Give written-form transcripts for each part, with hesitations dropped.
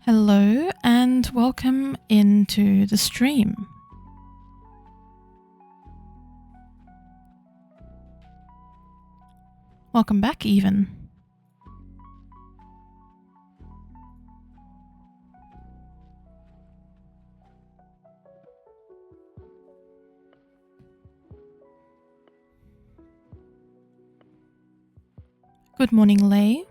Hello and welcome into the stream. Welcome back even. Good morning, Lay.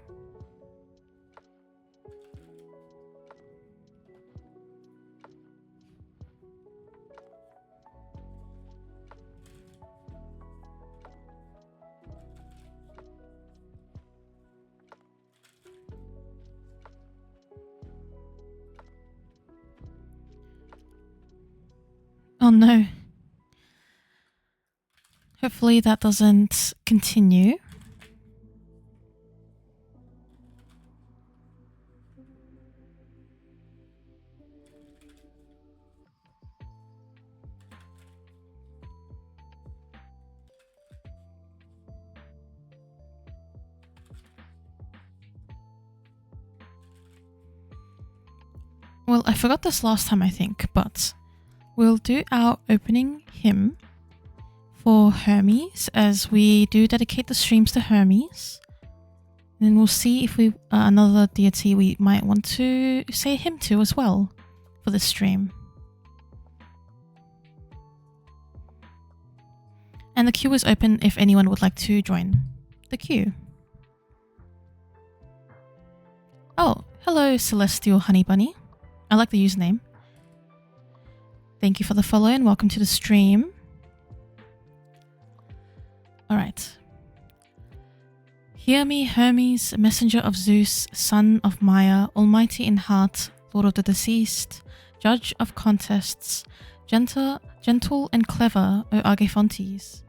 Oh no. Hopefully that doesn't continue. Well, I forgot this last time, I think, but we'll do our opening hymn for Hermes as we do dedicate the streams to Hermes. And then we'll see if we another deity we might want to say a hymn to as well for this stream. And the queue is open if anyone would like to join the queue. Oh, hello Celestial Honey Bunny. I like the username. Thank you for the follow and welcome to the stream. Alright. Hear me, Hermes, messenger of Zeus, son of Maya, almighty in heart, lord of the deceased, judge of contests, gentle and clever, O Argefontes.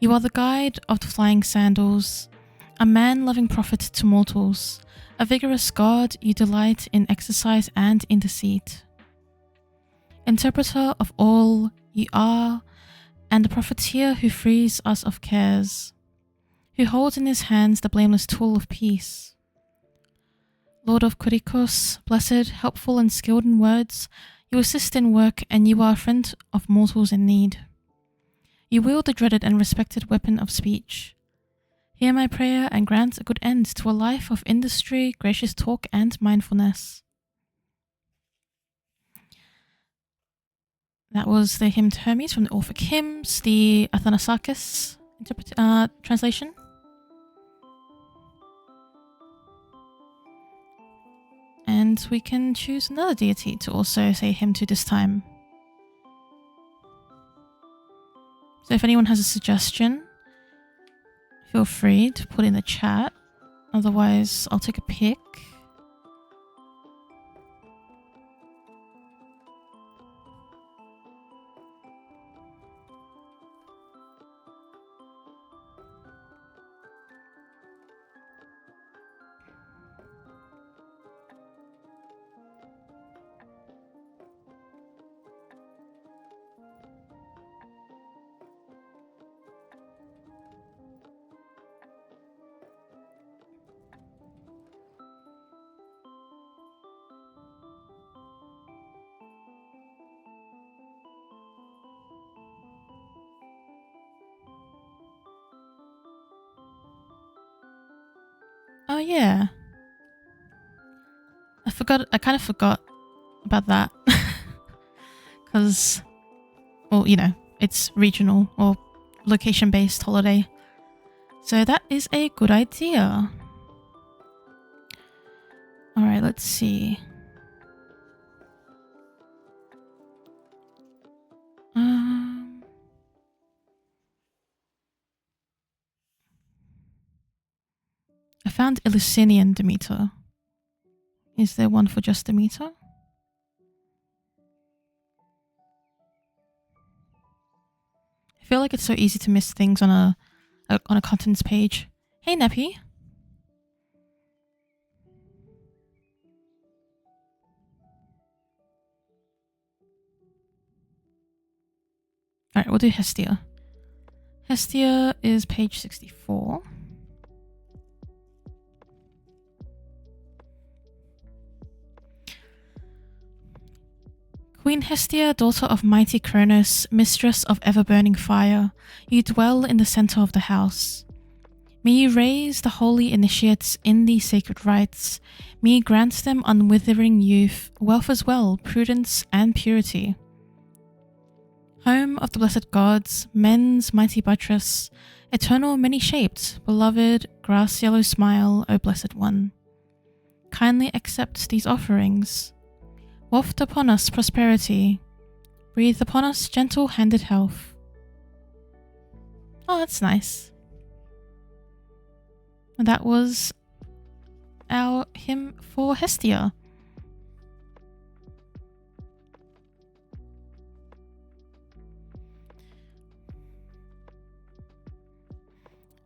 You are the guide of the flying sandals, a man-loving prophet to mortals, a vigorous god, you delight in exercise and in deceit. Interpreter of all you are, and the profiteer who frees us of cares, who holds in his hands the blameless tool of peace. Lord of Kurikos, blessed, helpful and skilled in words, you assist in work and you are a friend of mortals in need. You wield the dreaded and respected weapon of speech. Hear my prayer and grant a good end to a life of industry, gracious talk and mindfulness. That was the hymn to Hermes from the Orphic Hymns, the Athanasakis translation. And we can choose another deity to also say a hymn to this time. So if anyone has a suggestion, feel free to put in the chat. Otherwise, I'll take a pick. Oh yeah. I kind of forgot about that. Because, well, you know, it's regional or location-based holiday. So that is a good idea. Alright, let's see. I found Eleusinian Demeter. Is there one for just Demeter? I feel like it's so easy to miss things on a contents page. Hey, Neppy. Alright, we'll do Hestia. Hestia is page 64. Queen Hestia, daughter of mighty Kronos, mistress of ever-burning fire, you dwell in the center of the house. May you raise the holy initiates in these sacred rites. May you grant them unwithering youth, wealth as well, prudence and purity. Home of the blessed gods, men's mighty buttress, eternal many-shaped, beloved grass yellow smile, O blessed one. Kindly accept these offerings. Waft upon us prosperity. Breathe upon us gentle-handed health. Oh, that's nice. And that was our hymn for Hestia.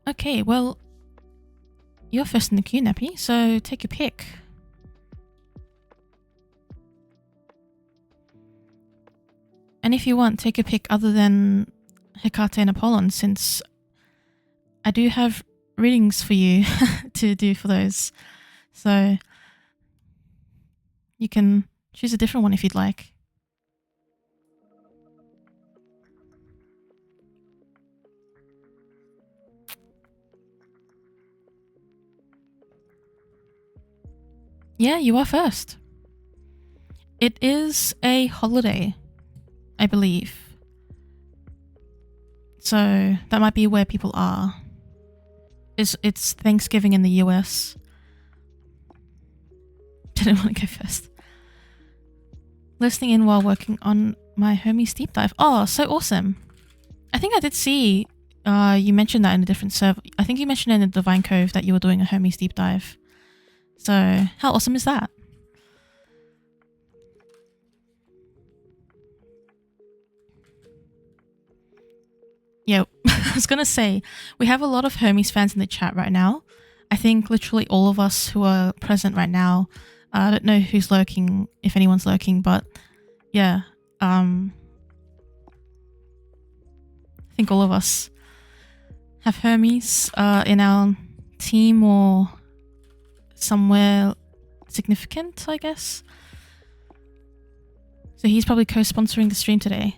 Okay, well, you're first in the queue, Nappy, so take your pick. And if you want, take a pick other than Hecate and Apollon, since I do have readings for you to do for those. So you can choose a different one if you'd like. Yeah, you are first. It is a holiday, I believe. So that might be where people are. It's Thanksgiving in the US. Didn't want to go first. Listening in while working on my Hermes deep dive. Oh, so awesome. I think I did see you mentioned that in a different server. I think you mentioned in the Divine Cove that you were doing a Hermes deep dive. So how awesome is that? Yeah, I was gonna say, we have a lot of Hermes fans in the chat right now. I think literally all of us who are present right now. I don't know who's lurking, if anyone's lurking, but yeah. I think all of us have Hermes in our team or somewhere significant, I guess. So he's probably co-sponsoring the stream today.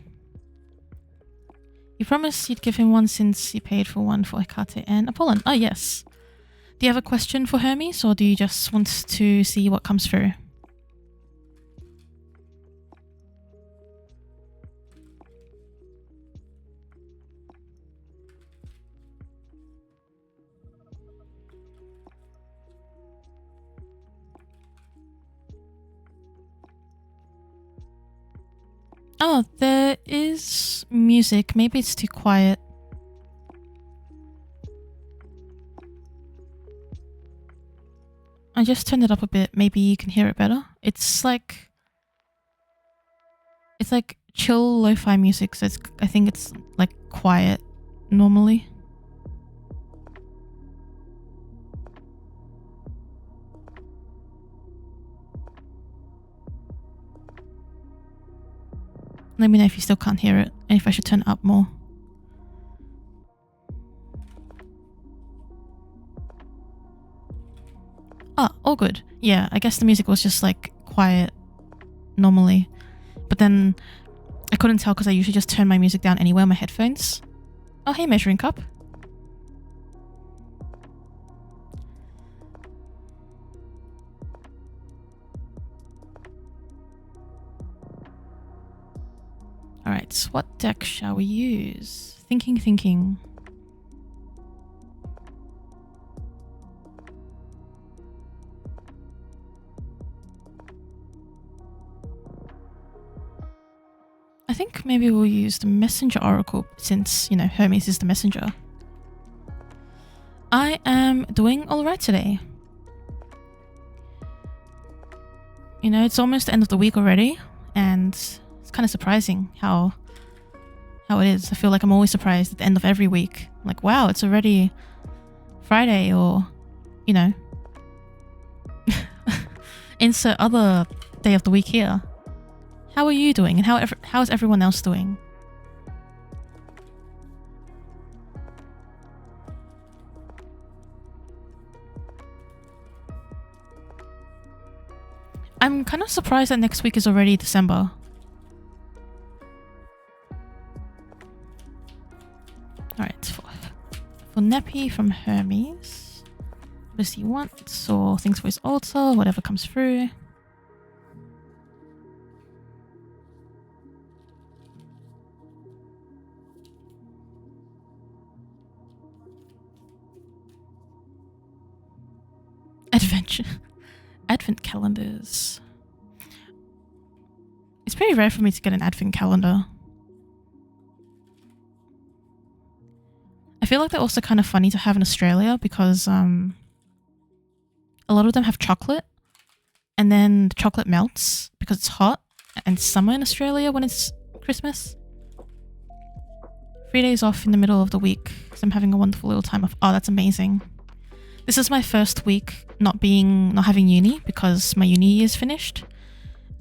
You promised you'd give him one since you paid for one for Hecate and Apollon. Oh, yes. Do you have a question for Hermes, or do you just want to see what comes through? Oh, there is music. Maybe it's too quiet. I just turned it up a bit. Maybe you can hear it better. It's like chill lo-fi music, so I think it's like quiet normally. Let me know if you still can't hear it and if I should turn it up more. Ah, all good. Yeah, I guess the music was just like quiet normally. But then I couldn't tell because I usually just turn my music down anyway on my headphones. Oh, hey, Measuring Cup. Alright, what deck shall we use? Thinking. I think maybe we'll use the Messenger Oracle since, you know, Hermes is the messenger. I am doing alright today. You know, it's almost the end of the week already, and it's kind of surprising how it is. I feel like I'm always surprised at the end of every week. Like, wow, it's already Friday, or, you know, insert other day of the week here. How are you doing, and how is everyone else doing? I'm kind of surprised that next week is already December. For Neppy from Hermes. What does he want? Or things for his altar, whatever comes through. Advent calendars. It's pretty rare for me to get an advent calendar. I feel like they're also kind of funny to have in Australia because a lot of them have chocolate and then the chocolate melts because it's hot and summer in Australia when it's Christmas. 3 days off in the middle of the week because I'm having a wonderful little time off. Oh, that's amazing. This is my first week not having uni because my uni year is finished.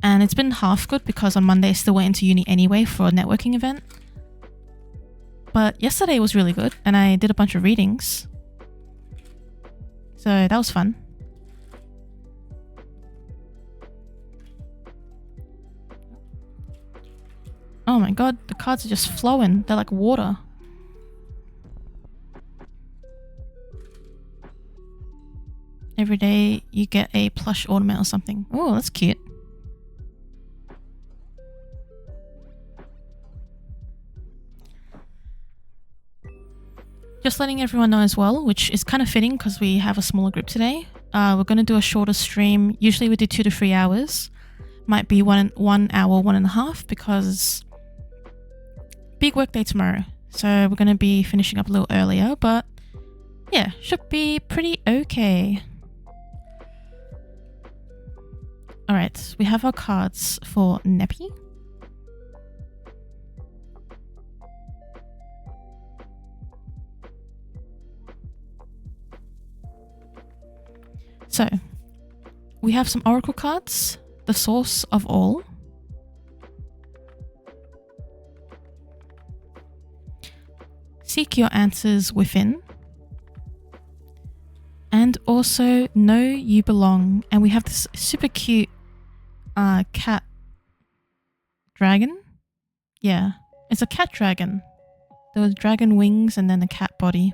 And it's been half good because on Monday I still went into uni anyway for a networking event. But yesterday was really good and I did a bunch of readings. So that was fun. Oh my god, the cards are just flowing. They're like water. Every day you get a plush ornament or something. Oh, that's cute. Just letting everyone know as well, which is kind of fitting because we have a smaller group today. We're going to do a shorter stream. Usually we do 2 to 3 hours. Might be 1 hour, 1.5 because big work day tomorrow. So we're going to be finishing up a little earlier, but yeah, should be pretty okay. Alright, we have our cards for Neppy. So, we have some oracle cards, the source of all. Seek your answers within. And also, know you belong. And we have this super cute cat dragon. Yeah, it's a cat dragon. There was dragon wings and then a cat body.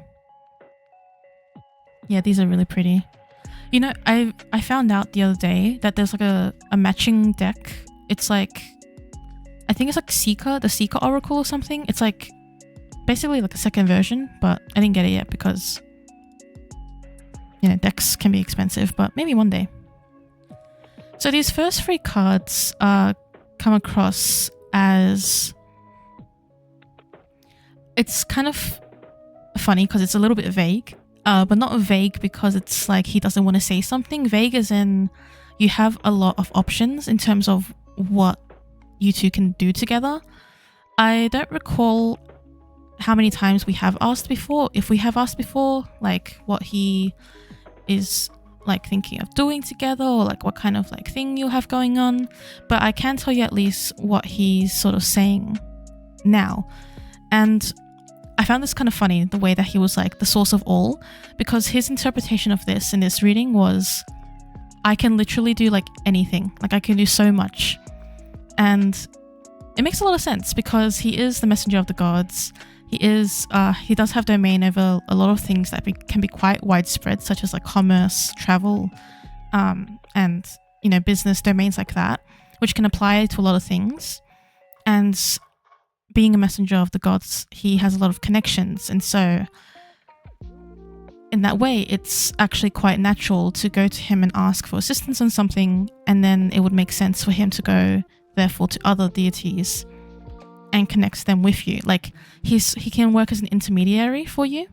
Yeah, these are really pretty. You know, I found out the other day that there's like a matching deck. It's like, I think it's like Seeker, the Seeker Oracle or something. It's like basically like a second version, but I didn't get it yet because, you know, decks can be expensive, but maybe one day. So these first 3 cards come across as, it's kind of funny because it's a little bit vague. But not vague because it's like he doesn't want to say something. Vague as in you have a lot of options in terms of what you two can do together. I don't recall how many times we have asked before. If we have asked before, like what he is like thinking of doing together or like what kind of like thing you'll have going on. But I can tell you at least what he's sort of saying now. And I found this kind of funny, the way that he was like the source of all, because his interpretation of this in this reading was, I can literally do like anything. Like I can do so much. And it makes a lot of sense because he is the messenger of the gods. He does have domain over a lot of things that can be quite widespread, such as like commerce, travel, and, you know, business domains like that, which can apply to a lot of things. And being a messenger of the gods, he has a lot of connections, and so in that way it's actually quite natural to go to him and ask for assistance on something, and then it would make sense for him to go therefore to other deities and connect them with you. Like he can work as an intermediary for you.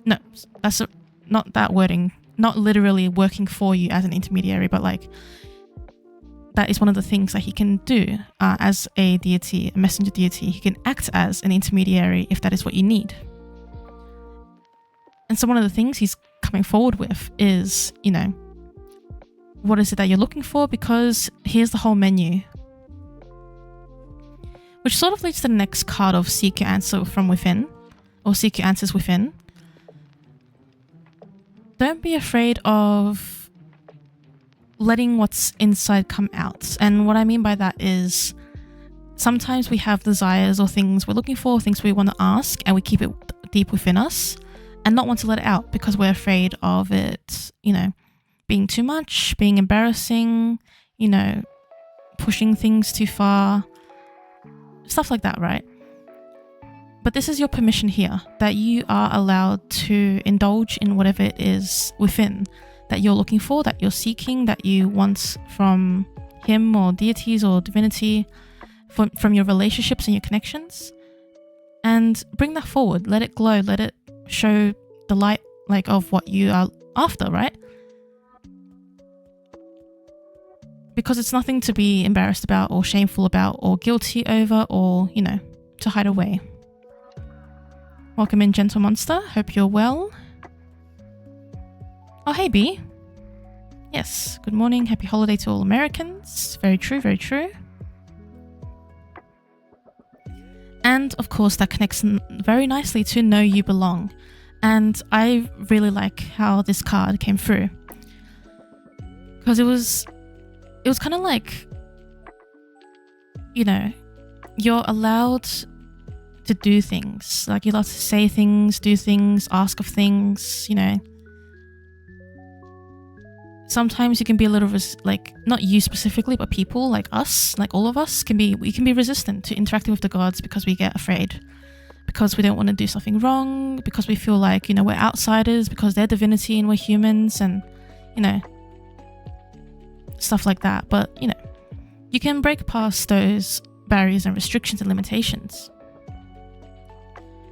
No, that's not that wording, not literally working for you as an intermediary, but like that is one of the things that he can do as a deity, a messenger deity. He can act as an intermediary if that is what you need. And so one of the things he's coming forward with is, you know, what is it that you're looking for? Because here's the whole menu. Which sort of leads to the next card of Seek Your Answer from Within, or Seek Your Answers Within. Don't be afraid of letting what's inside come out. And what I mean by that is sometimes we have desires or things we're looking for, things we want to ask, and we keep it deep within us. and not want to let it out because we're afraid of it, being too much, being embarrassing, pushing things too far, stuff like that, right? But this is your permission here, that you are allowed to indulge in whatever it is within that you're looking for, that you're seeking, that you want from him or deities or divinity, from your relationships and your connections. And bring that forward. Let it glow. Let it show the light of what you are after, right? Because it's nothing to be embarrassed about or shameful about or guilty over or, to hide away. Welcome in, Gentle Monster. Hope you're well. Oh, hey, B. Yes, good morning. Happy holiday to all Americans. Very true, very true. And of course, that connects very nicely to Know You Belong. And I really like how this card came through. Because it was kind of like, you're allowed to do things. Like, you're allowed to say things, do things, ask of things, Sometimes you can be a little, not you specifically, but people like us, like all of us, we can be resistant to interacting with the gods because we get afraid. Because we don't want to do something wrong, because we feel like, we're outsiders, because they're divinity and we're humans, and, stuff like that. But, you can break past those barriers and restrictions and limitations.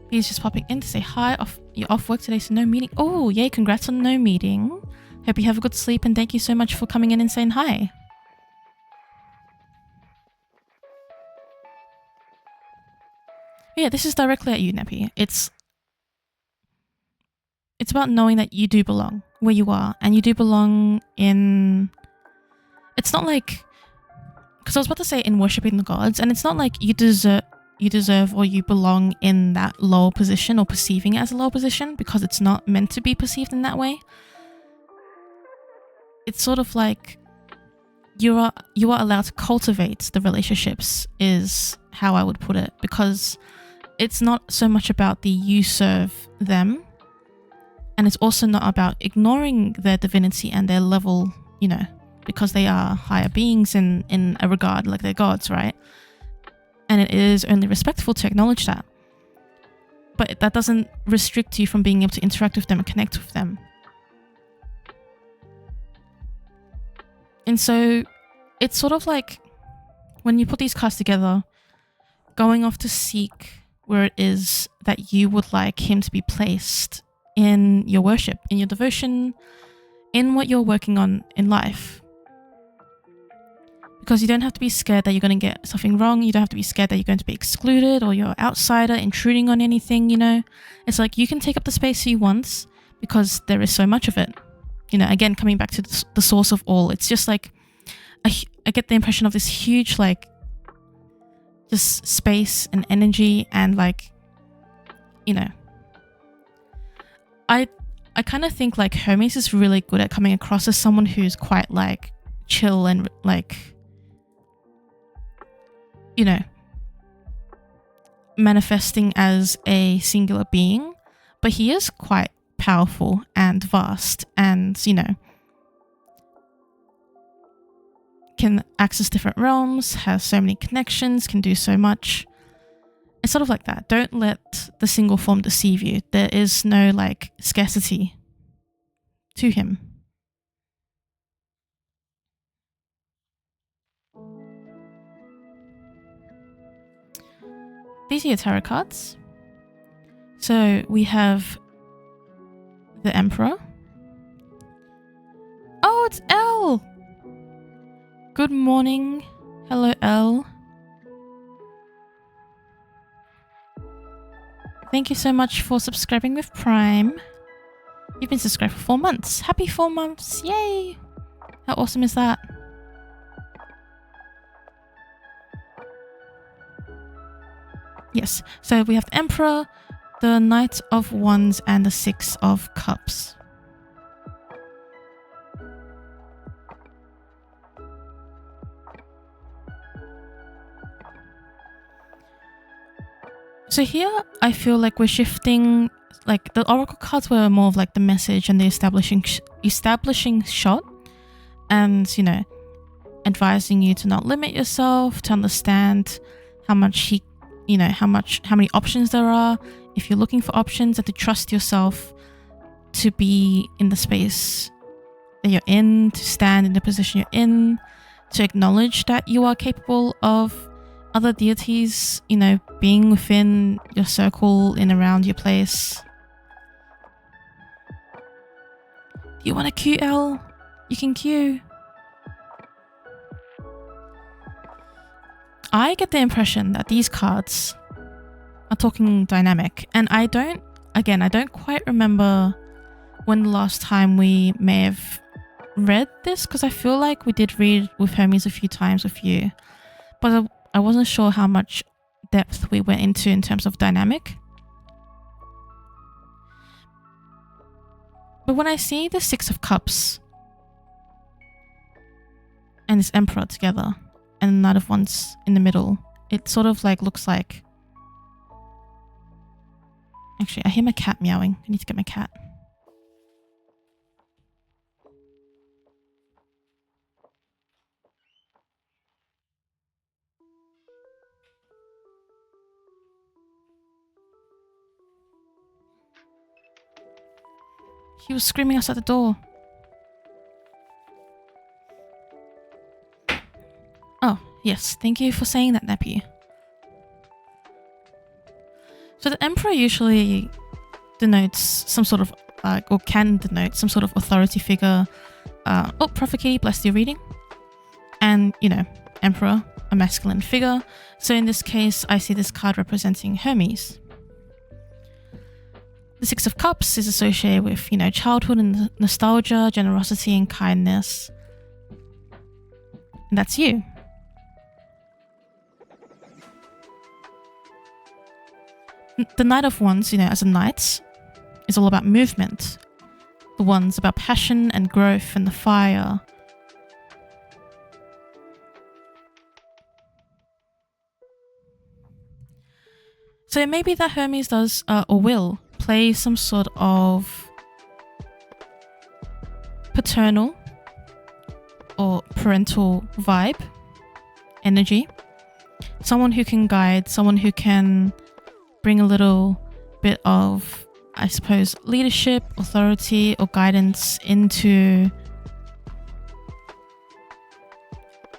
He's just popping in to say hi. You're off work today, so no meeting. Oh, yay, congrats on no meeting. Hope you have a good sleep, and thank you so much for coming in and saying hi. Yeah, this is directly at you, Neppy. It's about knowing that you do belong where you are, and you do belong in... It's not like... Because I was about to say in worshipping the gods, and it's not like you deserve or you belong in that lower position or perceiving it as a lower position, because it's not meant to be perceived in that way. It's sort of like you are allowed to cultivate the relationships, is how I would put it, because it's not so much about the you serve them, and it's also not about ignoring their divinity and their level, because they are higher beings in a regard, like they're gods, right? And it is only respectful to acknowledge that. But that doesn't restrict you from being able to interact with them and connect with them. And so it's sort of like when you put these cards together, going off to seek where it is that you would like him to be placed in your worship, in your devotion, in what you're working on in life. Because you don't have to be scared that you're going to get something wrong. You don't have to be scared that you're going to be excluded or you're an outsider intruding on anything, It's like you can take up the space you want because there is so much of it. Again, coming back to the source of all, it's just like, I get the impression of this huge, just space and energy and I kind of think Hermes is really good at coming across as someone who's quite chill and manifesting as a singular being, but he is quite powerful and vast and, can access different realms, has so many connections, can do so much. It's sort of like that. Don't let the single form deceive you. There is no scarcity to him. These are your tarot cards. So we have the Emperor. Oh, it's Elle! Good morning. Hello, Elle. Thank you so much for subscribing with Prime. You've been subscribed for 4 months. Happy 4 months. Yay! How awesome is that? Yes, so we have the Emperor, the Knight of Wands, and the Six of Cups. So here, I feel like we're shifting like the oracle cards were more of like the message and the establishing shot, and, you know, advising you to not limit yourself, to understand how many options there are if you're looking for options, and to trust yourself to be in the space that you're in, to stand in the position you're in, to acknowledge that you are capable of other deities, you know, being within your circle, in around your place. Do you want a QL? You can queue. I get the impression that these cards are talking dynamic, and I don't quite remember when the last time we may have read this, because I feel like we did read with Hermes a few times with you, but I wasn't sure how much depth we went into in terms of dynamic. But when I see the Six of Cups and this Emperor together and the Knight of Wands in the middle, it sort of like looks like... Actually, I hear my cat meowing. I need to get my cat. He was screaming outside the door. Oh, yes. Thank you for saying that, Nappy. So the Emperor usually denotes some sort of, or can denote some sort of authority figure. Oh, Prophet Kitty, bless your reading. And, you know, Emperor, a masculine figure. So in this case, I see this card representing Hermes. The Six of Cups is associated with, you know, childhood and nostalgia, generosity and kindness. And that's you. The Knight of Wands, you know, as a knight, is all about movement. The Wands about passion and growth and the fire. So it may be that Hermes does, or will, play some sort of paternal or parental vibe, energy. Someone who can guide, someone who can bring a little bit of, I suppose, leadership, authority, or guidance into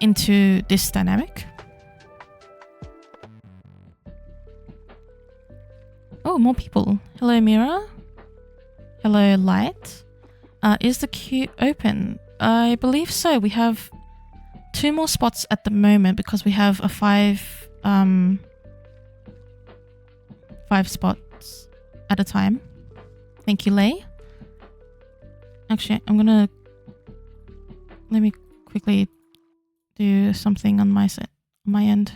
this dynamic. Oh, more people. Hello, Mira. Hello, Light. Is the queue open? I believe so. We have 2 more spots at the moment because we have a 5 spots at a time. Thank you, Lay. Actually, let me quickly do something on my end.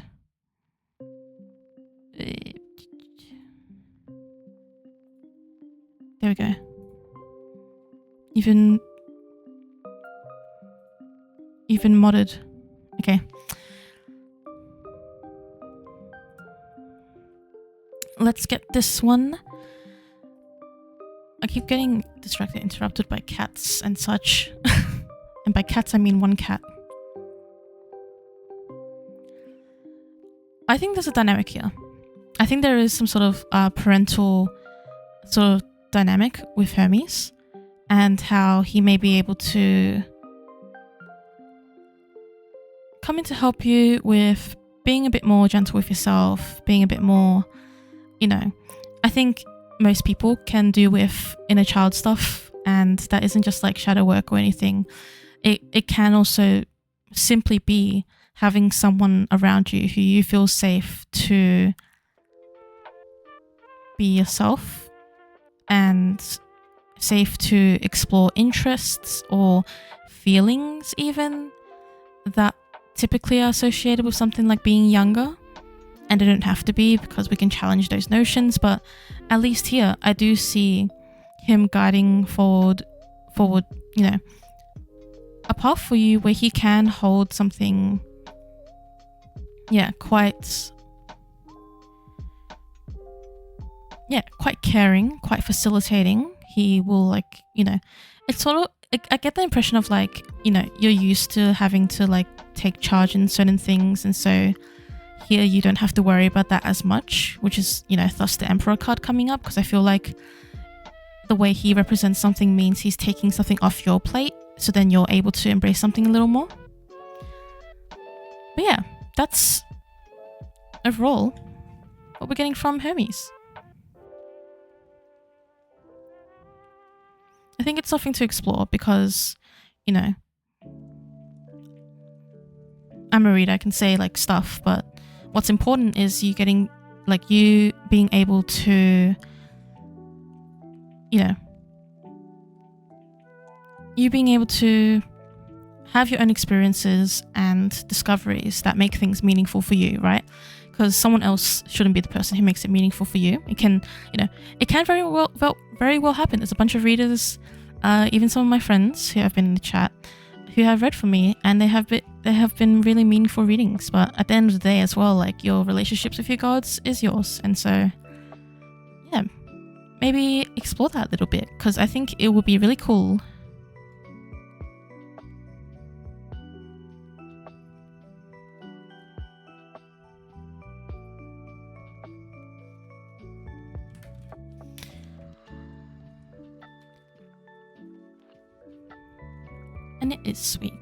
There we go. Even modded. Okay. Let's get this one. I keep getting distracted, interrupted by cats and such. And by cats, I mean one cat. I think there's a dynamic here. I think there is some sort of parental sort of dynamic with Hermes, and how he may be able to come in to help you with being a bit more gentle with yourself, being a bit more, you know, I think most people can do with inner child stuff, and that isn't just like shadow work or anything. It can also simply be having someone around you who you feel safe to be yourself and safe to explore interests or feelings even that typically are associated with something like being younger. And they don't have to be, because we can challenge those notions, but at least here I do see him guiding forward, you know, a path for you where he can hold something, quite caring, quite facilitating. He will like, it's sort of, I get the impression of like, you're used to having to like take charge in certain things, and so here you don't have to worry about that as much, which is, thus the Emperor card coming up, because I feel like the way he represents something means he's taking something off your plate, so then you're able to embrace something a little more. But yeah, that's overall what we're getting from Hermes. I think it's something to explore because, I'm a reader, I can say like stuff, but what's important is you getting, like, you being able to, you being able to have your own experiences and discoveries that make things meaningful for you, right? Because someone else shouldn't be the person who makes it meaningful for you. It can, it can very well happen. There's a bunch of readers, even some of my friends who have been in the chat, who have read for me, and they have been really meaningful readings. But at the end of the day as well, like, your relationships with your gods is yours, and so yeah, maybe explore that a little bit, because I think it would be really cool. And it is sweet.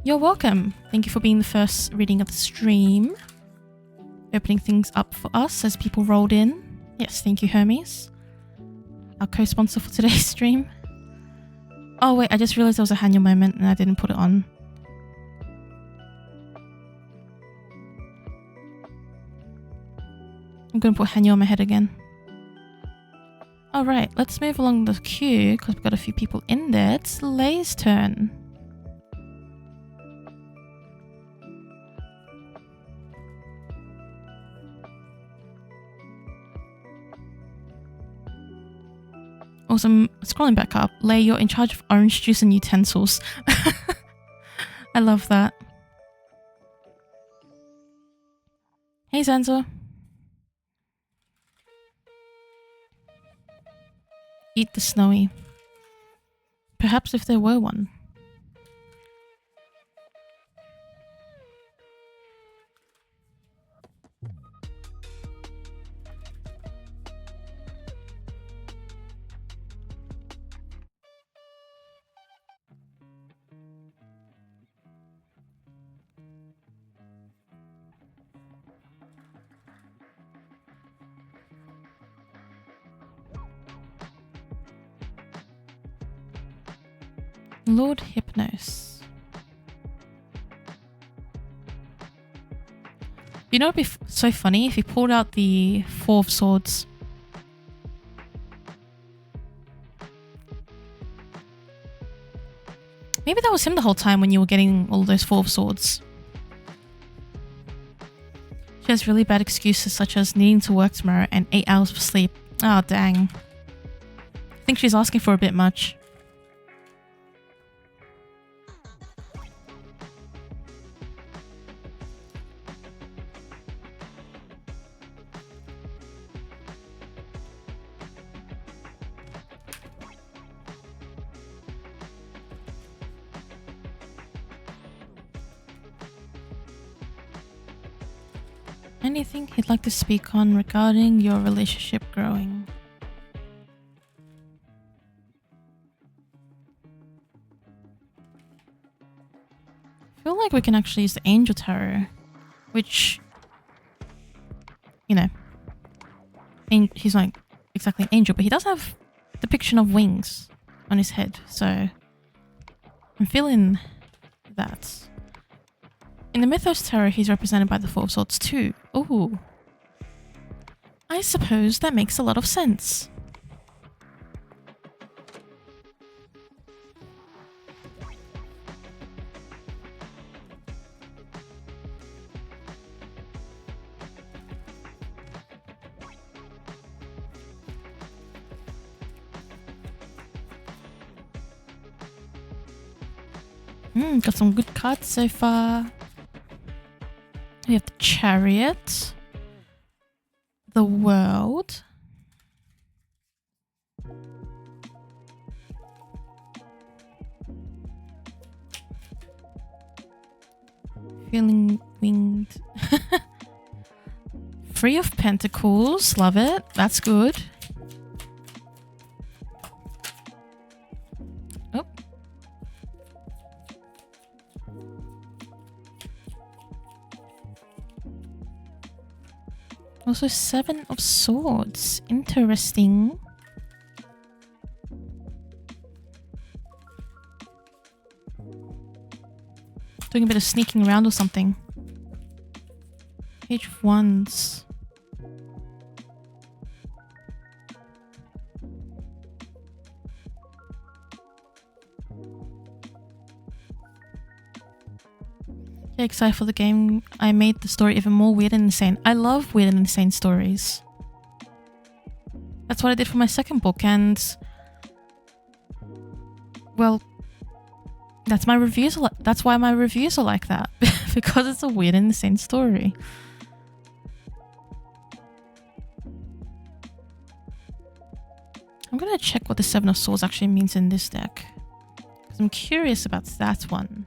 You're welcome. Thank you for being the first reading of the stream. Opening things up for us as people rolled in. Yes, thank you, Hermes. Our co-sponsor for today's stream. Oh wait, I just realized there was a Hanya moment and I didn't put it on. I'm gonna put Hanya on my head again. Alright, let's move along the queue because we've got a few people in there. It's Lay's turn. Awesome. Scrolling back up. Lay, you're in charge of orange juice and utensils. I love that. Hey, Zanzo. Eat the snowy. Perhaps if there were one. Lord Hypnos. You know, it'd be so funny if he pulled out the Four of Swords. Maybe that was him the whole time when you were getting all those Four of Swords. She has really bad excuses such as needing to work tomorrow and 8 hours of sleep. Oh, dang. I think she's asking for a bit much. Anything he'd like to speak on regarding your relationship growing? I feel like we can actually use the Angel Tarot, which, you know, he's not exactly an angel, but he does have depiction of wings on his head, so I'm feeling that. In the Mythos Tarot, he's represented by the Four of Swords too. Ooh. I suppose that makes a lot of sense. Got some good cards so far. We have the Chariot, the world. Feeling winged. Three of Pentacles. Love it. That's good. Oh. Also, Seven of Swords. Interesting. Doing a bit of sneaking around or something. Page of Wands. Yeah, excited for the game. I made the story even more weird and insane. I love weird and insane stories. That's what I did for my second book, and well, that's my reviews. That's why my reviews are like that, because it's a weird and insane story. I'm gonna check what the Seven of Swords actually means in this deck, because I'm curious about that one.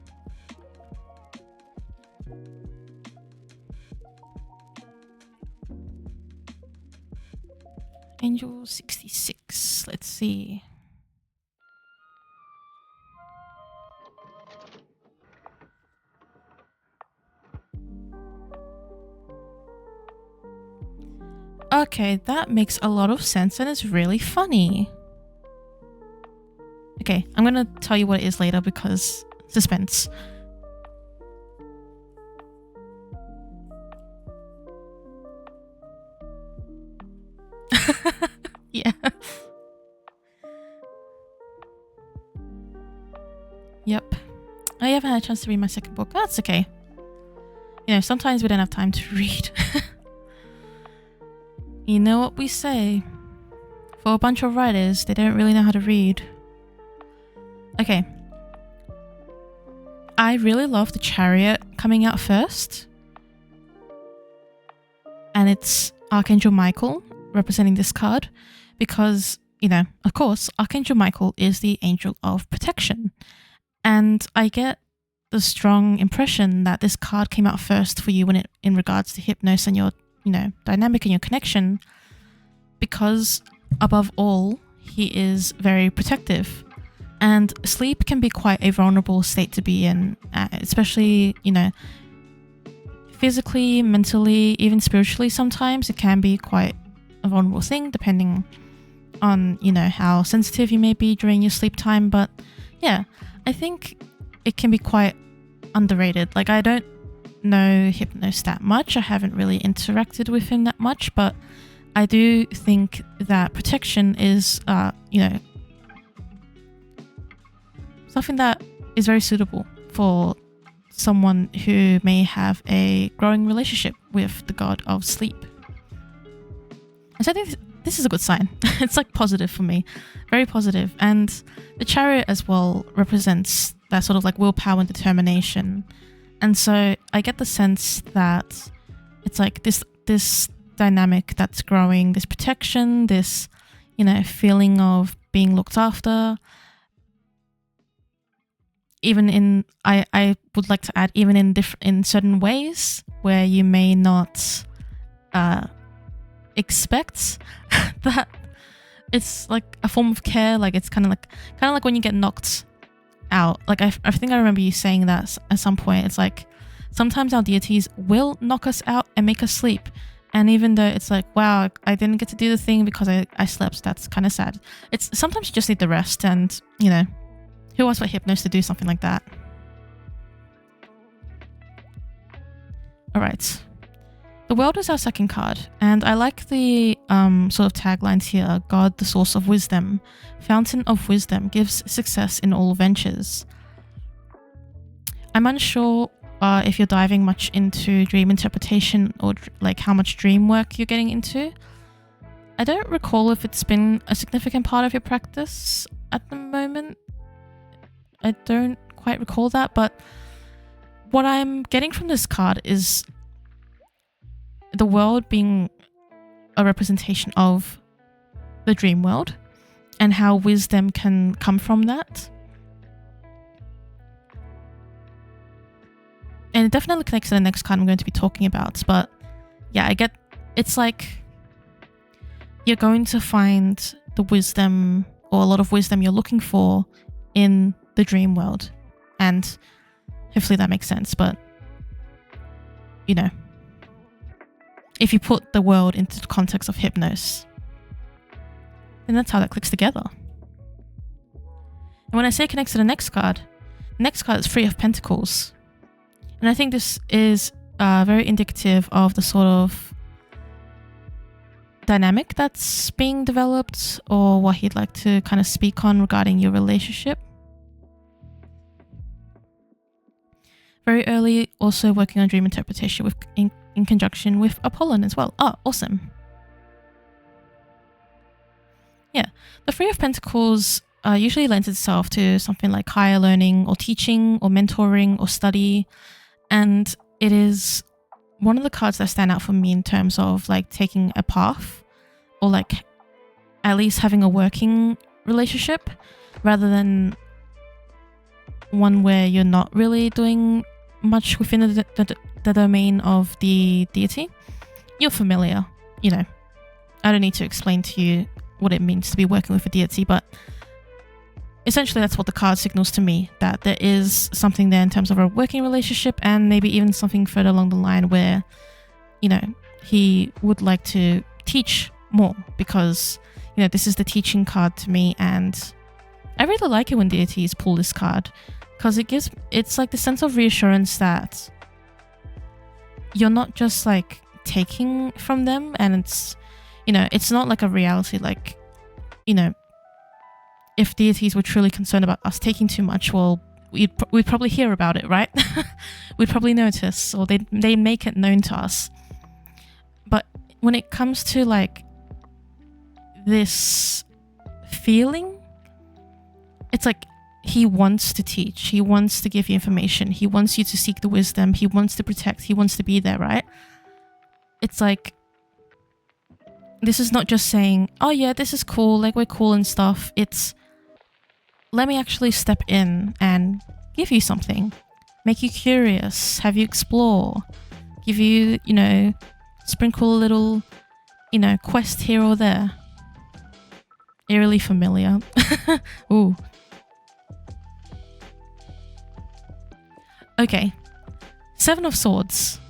Angel 66. Let's see. Okay, that makes a lot of sense and it's really funny. Okay, I'm gonna tell you what it is later because suspense. Yeah. Yep. I haven't had a chance to read my second book. That's okay. You know, sometimes we don't have time to read. You know what we say. For a bunch of writers, they don't really know how to read. Okay. I really love the Chariot coming out first. And it's Archangel Michael representing this card. Because, you know, of course, Archangel Michael is the angel of protection. And I get the strong impression that this card came out first for you in regards to Hypnos and your, you know, dynamic and your connection, because above all, he is very protective. And sleep can be quite a vulnerable state to be in, especially, you know, physically, mentally, even spiritually sometimes. It can be quite a vulnerable thing depending on, you know, how sensitive you may be during your sleep time. But yeah, I think it can be quite underrated. Like, I don't know Hypnos that much. I haven't really interacted with him that much, but I do think that protection is, you know, something that is very suitable for someone who may have a growing relationship with the god of sleep. And so I think this is a good sign. It's like positive for me, very positive. And the Chariot as well represents that sort of like willpower and determination. And so I get the sense that it's like this dynamic that's growing, this protection, this, you know, feeling of being looked after. Even in, I would like to add, even in certain ways where you may not expect that it's like a form of care. Like it's kind of like when you get knocked out. Like I think I remember you saying that at some point. It's like sometimes our deities will knock us out and make us sleep. And even though it's like, wow, I didn't get to do the thing because I slept, that's kind of sad. It's sometimes you just need the rest, and you know, who else but Hypnos to do something like that? Alright. The World is our second card, and I like the sort of taglines here. God, the source of wisdom. Fountain of wisdom gives success in all ventures. I'm unsure if you're diving much into dream interpretation or like how much dream work you're getting into. I don't recall if it's been a significant part of your practice at the moment. I don't quite recall that, but what I'm getting from this card is the world being a representation of the dream world and how wisdom can come from that. And it definitely connects to the next card I'm going to be talking about. But yeah, I get, it's like you're going to find the wisdom, or a lot of wisdom you're looking for, in the dream world. And hopefully that makes sense. But, you know, if you put the world into the context of hypnosis, then that's how that clicks together. And when I say connects to the next card is Three of Pentacles. And I think this is very indicative of the sort of dynamic that's being developed, or what he'd like to kind of speak on regarding your relationship. Very early, also working on dream interpretation with in conjunction with Apollon as well. Oh, awesome. Yeah, the Three of Pentacles usually lends itself to something like higher learning or teaching or mentoring or study. And it is one of the cards that stand out for me in terms of like taking a path, or like at least having a working relationship, rather than one where you're not really doing much within the domain of the deity. You're familiar, you know. I don't need to explain to you what it means to be working with a deity, but essentially that's what the card signals to me, that there is something there in terms of a working relationship, and maybe even something further along the line where, you know, he would like to teach more, because, you know, this is the teaching card to me. And I really like it when deities pull this card, because it's like the sense of reassurance that you're not just like taking from them, and it's, you know, it's not like a reality, like, you know, if deities were truly concerned about us taking too much, well, we'd probably hear about it, right? We'd probably notice, or they make it known to us. But when it comes to like this feeling, it's like he wants to teach, he wants to give you information, he wants you to seek the wisdom, he wants to protect, he wants to be there, right? It's like, this is not just saying, oh yeah, this is cool, like we're cool and stuff. It's, let me actually step in and give you something, make you curious, have you explore, give you, you know, sprinkle a little, you know, quest here or there. Eerily familiar. Ooh. Okay. Seven of Swords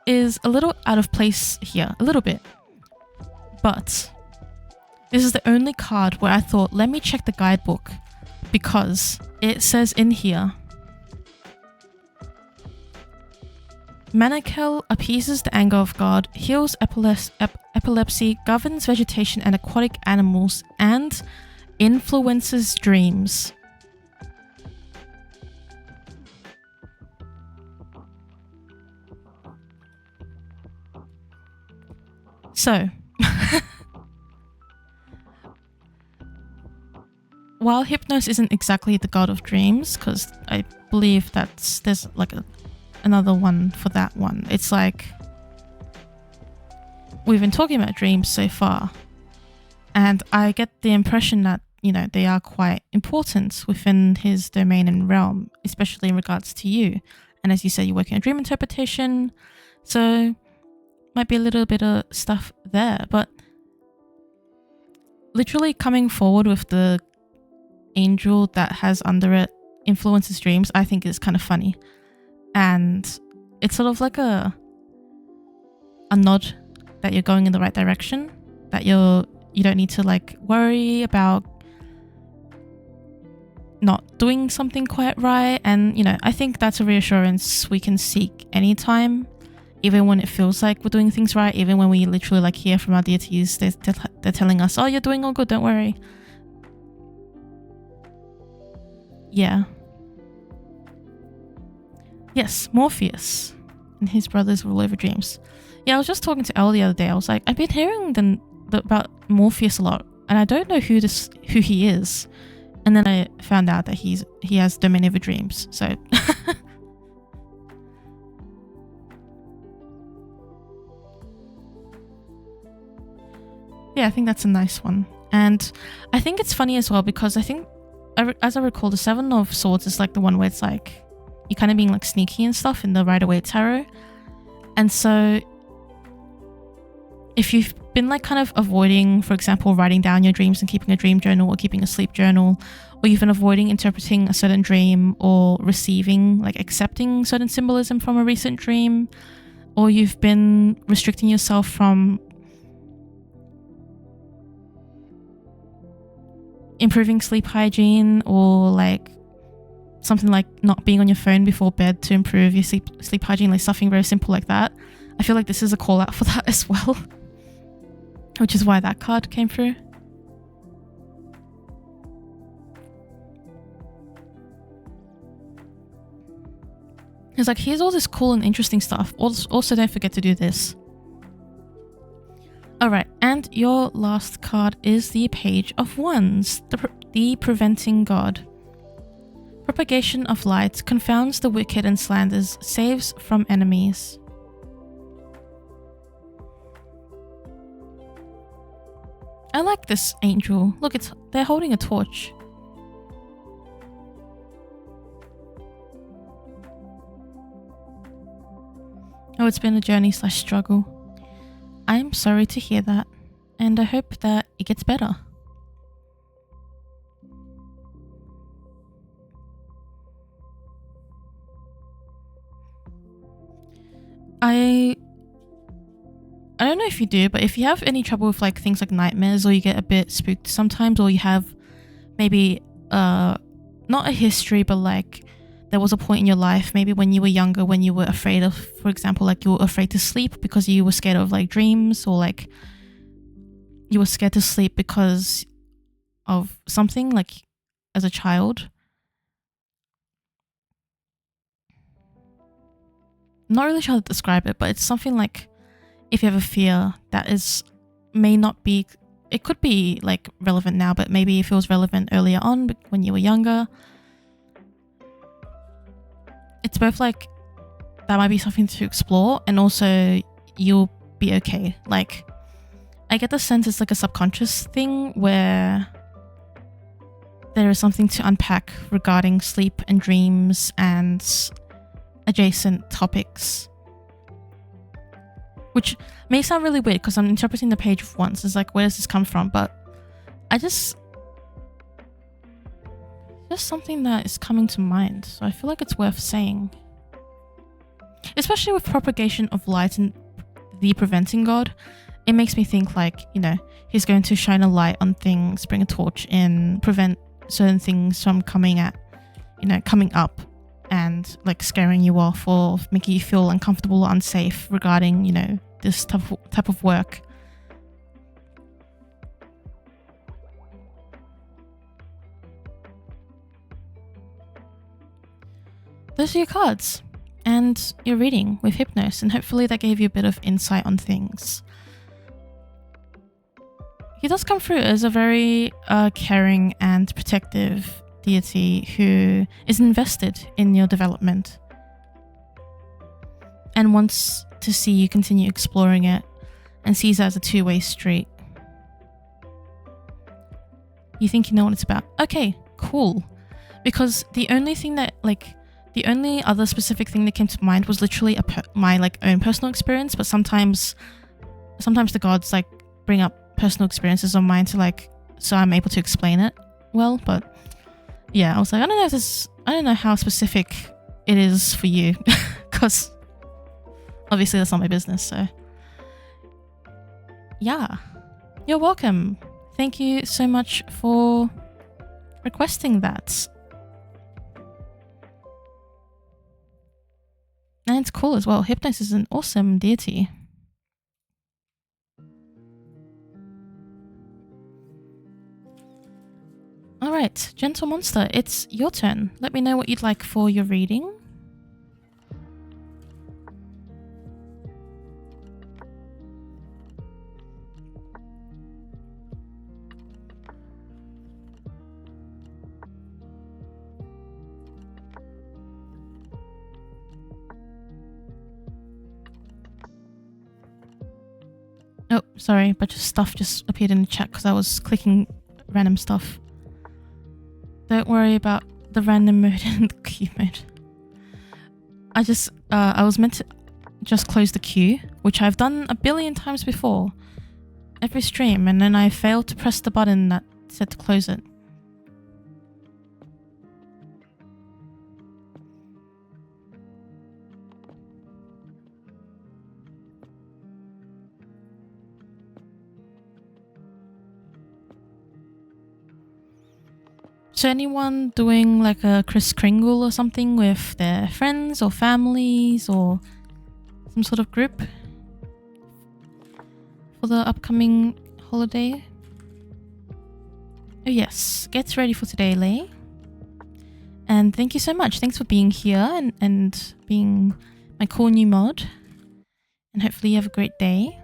is a little out of place here, a little bit. But this is the only card where I thought, let me check the guidebook, because it says in here, Manakel appeases the anger of God, heals epilepsy, governs vegetation and aquatic animals, and influences dreams. So, while Hypnos isn't exactly the god of dreams, because I believe there's like another one for that one. It's like, we've been talking about dreams so far, and I get the impression that, you know, they are quite important within his domain and realm, especially in regards to you. And as you said, you're working on dream interpretation, so might be a little bit of stuff there. But literally coming forward with the angel that has under it influences dreams, I think is kind of funny. And it's sort of like a nod that you're going in the right direction, that you don't need to like worry about not doing something quite right. And, you know, I think that's a reassurance we can seek anytime, even when it feels like we're doing things right, even when we literally like hear from our deities, they're telling us, oh, you're doing all good, don't worry. Yeah. Yes, Morpheus and his brothers rule over dreams. Yeah, I was just talking to Elle the other day. I was like, I've been hearing about Morpheus a lot, and I don't know who he is. And then I found out that he has domain over dreams. So Yeah, I think that's a nice one. And I think it's funny as well because I think, as I recall, the Seven of Swords is like the one where it's like you're kind of being like sneaky and stuff in the Rider-Waite Tarot. And so if you've been like kind of avoiding, for example, writing down your dreams and keeping a dream journal or keeping a sleep journal, or you've been avoiding interpreting a certain dream or receiving, like accepting certain symbolism from a recent dream, or you've been restricting yourself from improving sleep hygiene, or like something like not being on your phone before bed to improve your sleep hygiene, like something very simple like that. I feel like this is a call out for that as well, which is why that card came through. It's like, here's all this cool and interesting stuff. Also, don't forget to do this. Alright, and your last card is the Page of Wands, the Preventing God. Propagation of light confounds the wicked and slanders, saves from enemies. I like this angel. Look, they're holding a torch. Oh, it's been a journey/struggle. I am sorry to hear that, and I hope that it gets better. I don't know if you do, but if you have any trouble with like things like nightmares, or you get a bit spooked sometimes, or you have maybe not a history, but like there was a point in your life, maybe when you were younger, when you were afraid of, for example, like you were afraid to sleep because you were scared of like dreams, or like you were scared to sleep because of something like as a child. I'm not really sure how to describe it, but it's something like if you have a fear that may not be, it could be like relevant now, but maybe if it was relevant earlier on when you were younger, it's both like that might be something to explore, and also you'll be okay. Like, I get the sense it's like a subconscious thing where there is something to unpack regarding sleep and dreams and adjacent topics, which may sound really weird because I'm interpreting the Page of Wands. It's like, where does this come from? But I just something that is coming to mind, so I feel like it's worth saying, especially with propagation of light and the Preventing God. It makes me think like, you know, he's going to shine a light on things, bring a torch in, prevent certain things from coming up and like scaring you off or making you feel uncomfortable or unsafe regarding, you know, this type of work. Those are your cards and your reading with Hypnos, and hopefully that gave you a bit of insight on things. He does come through as a very caring and protective deity who is invested in your development and wants to see you continue exploring it and sees it as a two-way street. You think you know what it's about? Okay, cool. Because the only other specific thing that came to mind was literally my like own personal experience, but sometimes the gods like bring up personal experiences of mine to like, so I'm able to explain it well. But yeah, I was like, I don't know how specific it is for you, because obviously that's not my business. So yeah, you're welcome. Thank you so much for requesting that. And it's cool as well. Hypnos is an awesome deity. Alright, Gentle Monster, it's your turn. Let me know what you'd like for your reading. Oh, sorry, a bunch of stuff just appeared in the chat because I was clicking random stuff. Don't worry about the random mode and the queue mode. I was meant to just close the queue, which I've done a billion times before. Every stream, and then I failed to press the button that said to close it. So anyone doing like a Kris Kringle or something with their friends or families or some sort of group for the upcoming holiday? Oh yes, get ready for today, Lei. And thank you so much. Thanks for being here and being my cool new mod. And hopefully you have a great day.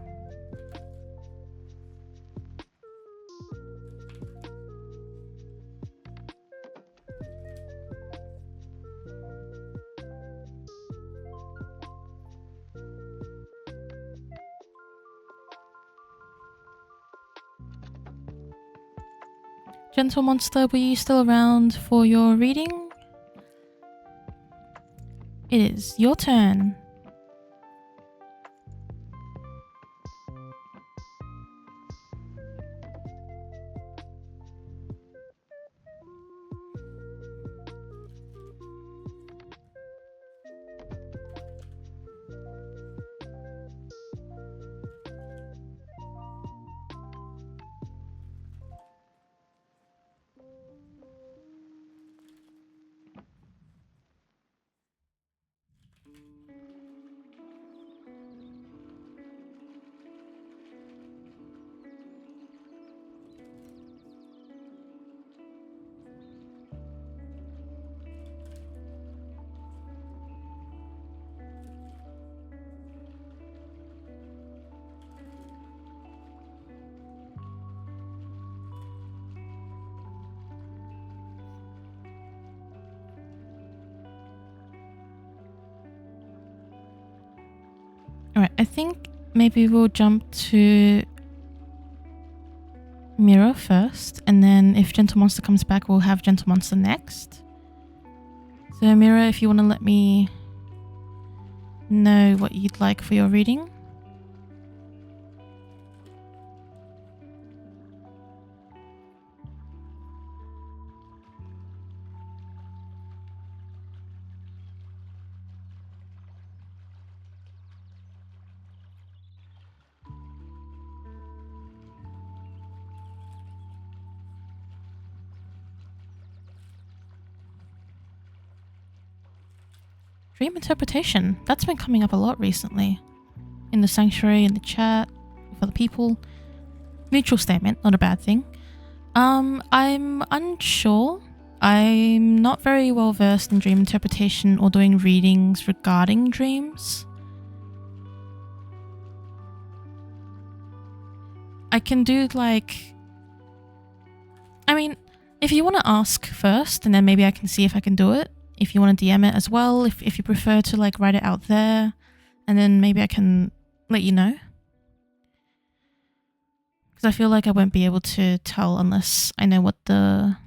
Gentle Monster, were you still around for your reading? It is your turn. Alright, I think maybe we'll jump to Mirror first, and then if Gentle Monster comes back, we'll have Gentle Monster next. So Mirror, if you want to let me know what you'd like for your reading. Dream interpretation. That's been coming up a lot recently. In the sanctuary, in the chat, with other people. Mutual statement, not a bad thing. I'm unsure. I'm not very well versed in dream interpretation or doing readings regarding dreams. I can do like... I mean, if you want to ask first, and then maybe I can see if I can do it. If you want to DM it as well, if you prefer to like write it out there, and then maybe I can let you know. Because I feel like I won't be able to tell unless I know what the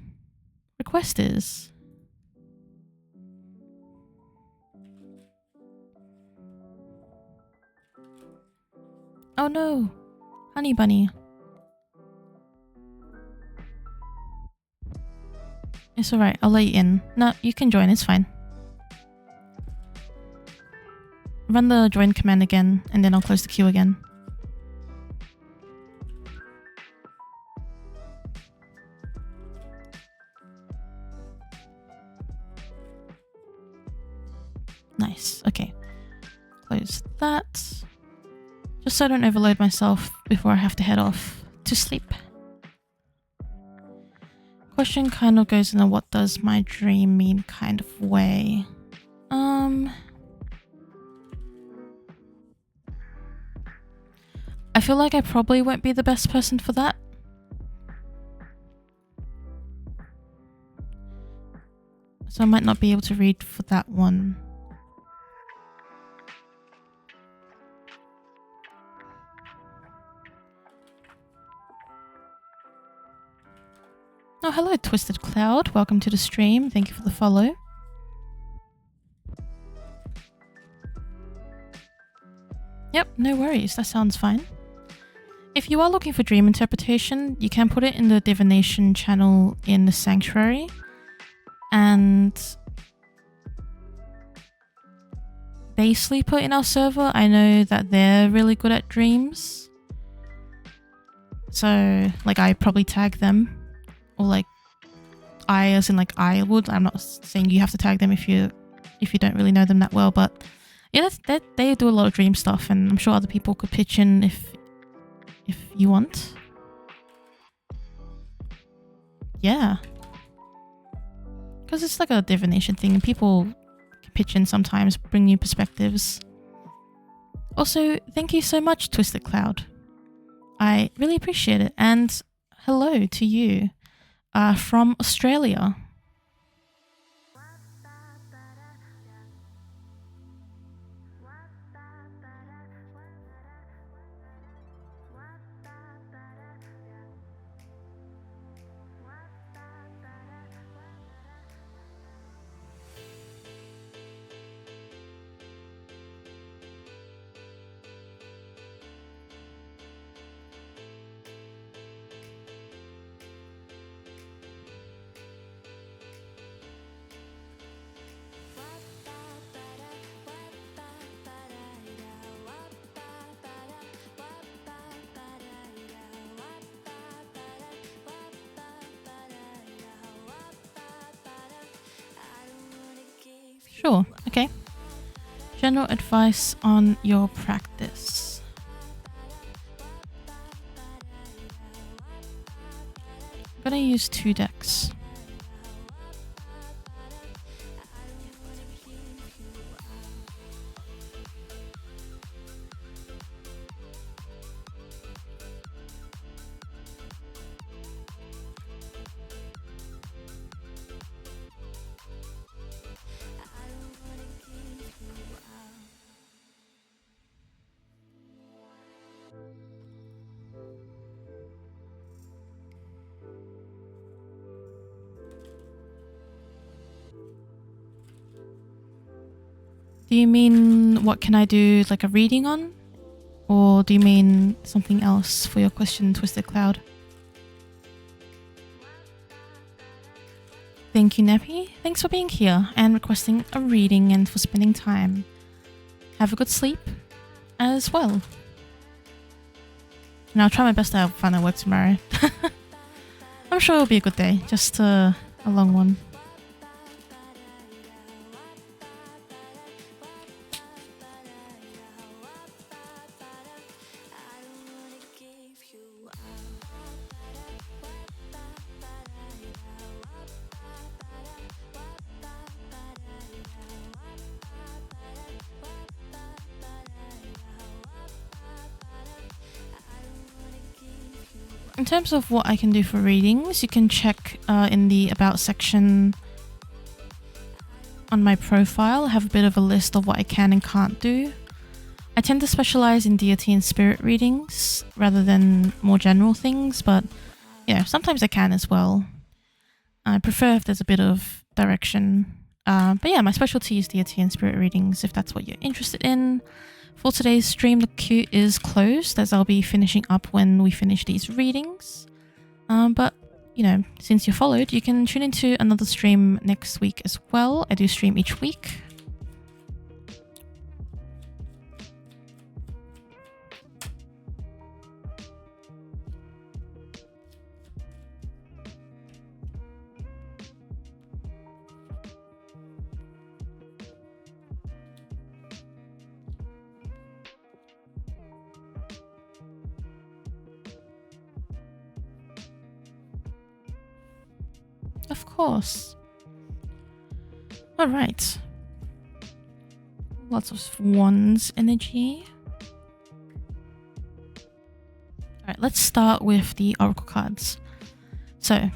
request is. Oh no, Honey Bunny. It's alright, I'll let you in. No, you can join, it's fine. Run the join command again, and then I'll close the queue again. Nice, okay. Close that. Just so I don't overload myself before I have to head off to sleep. Question kind of goes in a what does my dream mean kind of way. I feel like I probably won't be the best person for that. So I might not be able to read for that one. Oh, hello, Twisted Cloud. Welcome to the stream. Thank you for the follow. Yep, no worries. That sounds fine. If you are looking for dream interpretation, you can put it in the divination channel in the sanctuary. And Day Sleeper in our server, I know that they're really good at dreams. So, like, I probably tag them. Or like, I as in like I would. I'm not saying you have to tag them if you don't really know them that well, but yeah, they do a lot of dream stuff, and I'm sure other people could pitch in if you want. Yeah, because it's like a divination thing, and people can pitch in sometimes, bring new perspectives. Also, thank you so much, Twisted Cloud. I really appreciate it, and hello to you. From Australia. Sure, okay. General advice on your practice. I'm gonna use 2 decks. Do you mean what can I do like a reading on? Or do you mean something else for your question, Twisted Cloud? Thank you, Neppy. Thanks for being here and requesting a reading and for spending time. Have a good sleep as well. And I'll try my best to find out work tomorrow. I'm sure it'll be a good day, just a long one. In terms of what I can do for readings, you can check in the About section on my profile. I have a bit of a list of what I can and can't do. I tend to specialize in deity and spirit readings rather than more general things, but yeah, sometimes I can as well. I prefer if there's a bit of direction. But yeah, my specialty is deity and spirit readings if that's what you're interested in. For today's stream, the queue is closed as I'll be finishing up when we finish these readings. But, you know, since you followed, you can tune into another stream next week as well. I do stream each week. Of course. Alright. Lots of wands energy. Alright, let's start with the oracle cards. So,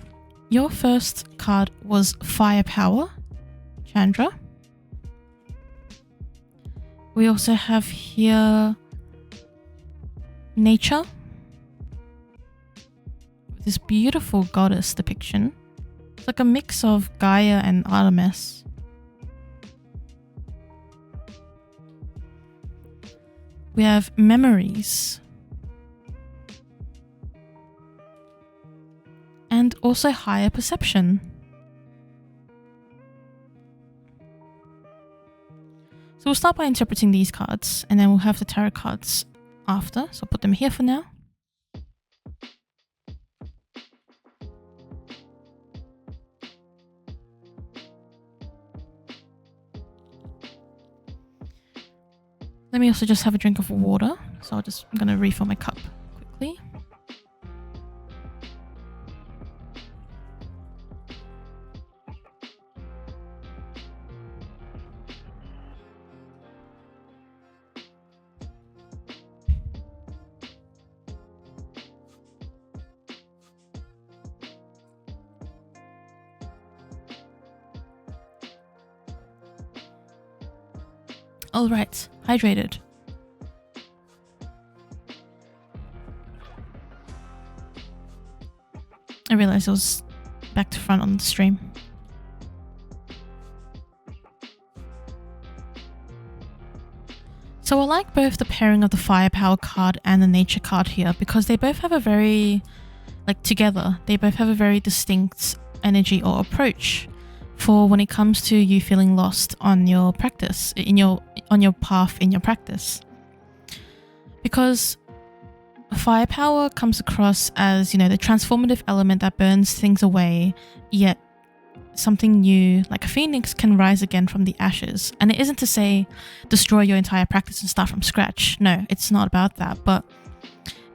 your first card was Firepower, Chandra. We also have here Nature. This beautiful goddess depiction. like a mix of Gaia and Artemis. We have memories. And also higher perception. So we'll start by interpreting these cards, and then we'll have the tarot cards after. So I'll put them here for now. Let me also just have a drink of water. So I'm going to refill my cup quickly. All right, hydrated. I realized I was back to front on the stream. So I like both the pairing of the firepower card and the nature card here because they both have a very, like together, they both have a very distinct energy or approach for when it comes to you feeling lost on your practice, on your path in your practice. Because firepower comes across as, the transformative element that burns things away, yet something new, like a phoenix, can rise again from the ashes. And it isn't to say destroy your entire practice and start from scratch. No, it's not about that. But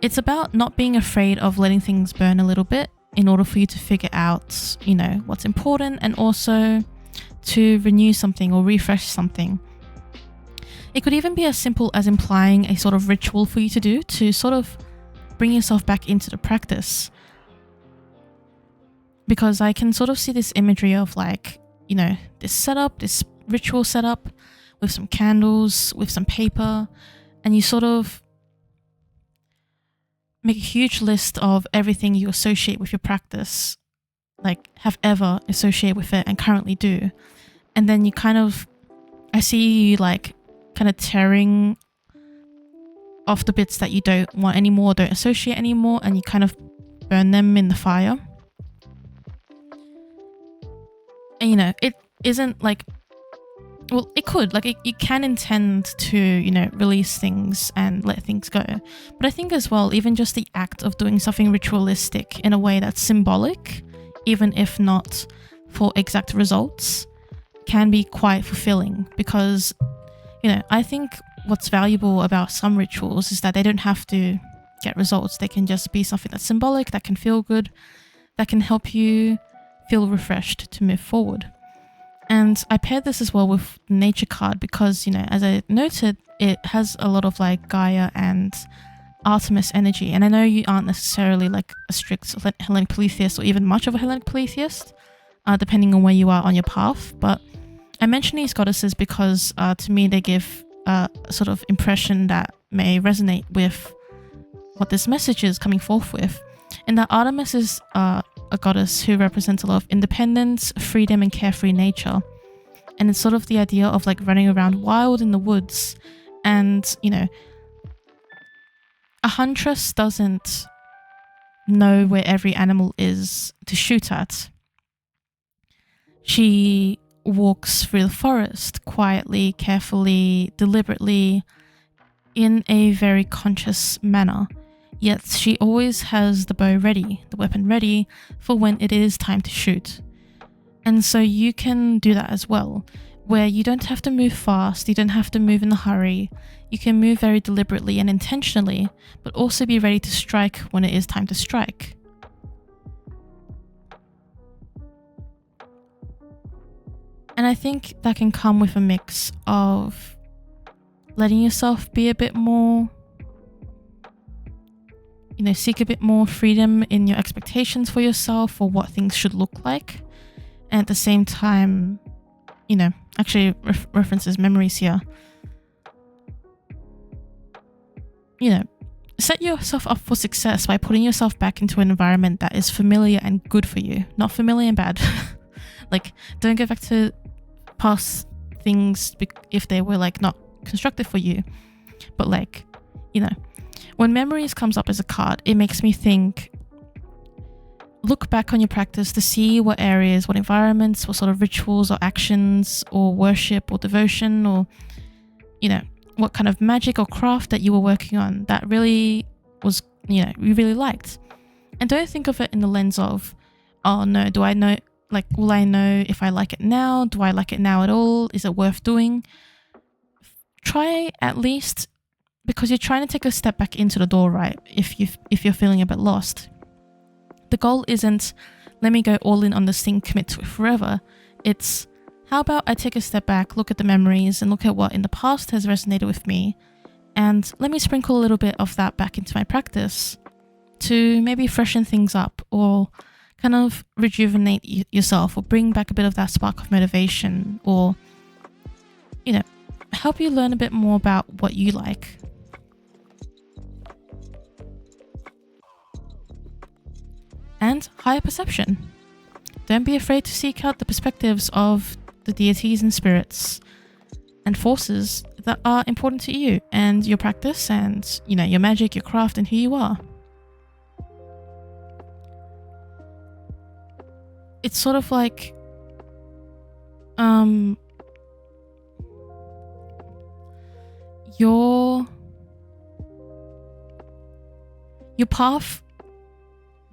it's about not being afraid of letting things burn a little bit in order for you to figure out, what's important, and also to renew something or refresh something. It could even be as simple as implying a sort of ritual for you to do to sort of bring yourself back into the practice. Because I can sort of see this imagery of this setup, this ritual setup with some candles, with some paper, and you sort of make a huge list of everything you associate with your practice, like have ever associated with it and currently do. And then I see you kind of tearing off the bits that you don't want anymore, don't associate anymore, and you kind of burn them in the fire. And it isn't it could, you can intend to, release things and let things go. But I think as well, even just the act of doing something ritualistic in a way that's symbolic, even if not for exact results, can be quite fulfilling. Because, I think what's valuable about some rituals is that they don't have to get results. They can just be something that's symbolic, that can feel good, that can help you feel refreshed to move forward. And I paired this as well with the nature card because, as I noted, it has a lot of Gaia and Artemis energy. And I know you aren't necessarily a strict Hellenic polytheist or even much of a Hellenic polytheist, depending on where you are on your path. But I mention these goddesses because to me they give a sort of impression that may resonate with what this message is coming forth with. And that Artemis is a goddess who represents a lot of independence, freedom, and carefree nature. And it's sort of the idea of running around wild in the woods. And, a huntress doesn't know where every animal is to shoot at. She walks through the forest quietly, carefully, deliberately, in a very conscious manner. Yet she always has the bow ready, the weapon ready, for when it is time to shoot. And so you can do that as well, where you don't have to move fast, you don't have to move in a hurry. You can move very deliberately and intentionally, but also be ready to strike when it is time to strike. And I think that can come with a mix of letting yourself be a bit more, seek a bit more freedom in your expectations for yourself or what things should look like. And at the same time, actually references memories here. set yourself up for success by putting yourself back into an environment that is familiar and good for you, not familiar and bad. Like, don't go back to past things if they were like not constructive for you. But like, you know, when memories comes up as a card, it makes me think, look back on your practice to see what areas, what environments, what sort of rituals or actions or worship or devotion, or, you know, what kind of magic or craft that you were working on that really was, you know, you really liked. And don't think of it in the lens of, oh no, do I know, like, will I know if I like it now? Do I like it now at all? Is it worth doing? Try at least, because you're trying to take a step back into the door, right? If you're feeling a bit lost. The goal isn't, let me go all in on this thing, commit to it forever. It's, how about I take a step back, look at the memories and look at what in the past has resonated with me, and let me sprinkle a little bit of that back into my practice to maybe freshen things up or kind of rejuvenate yourself, or bring back a bit of that spark of motivation, or, you know, help you learn a bit more about what you like. And higher perception. Don't be afraid to seek out the perspectives of the deities and spirits and forces that are important to you and your practice and, you know, your magic, your craft, and who you are. It's sort of like your path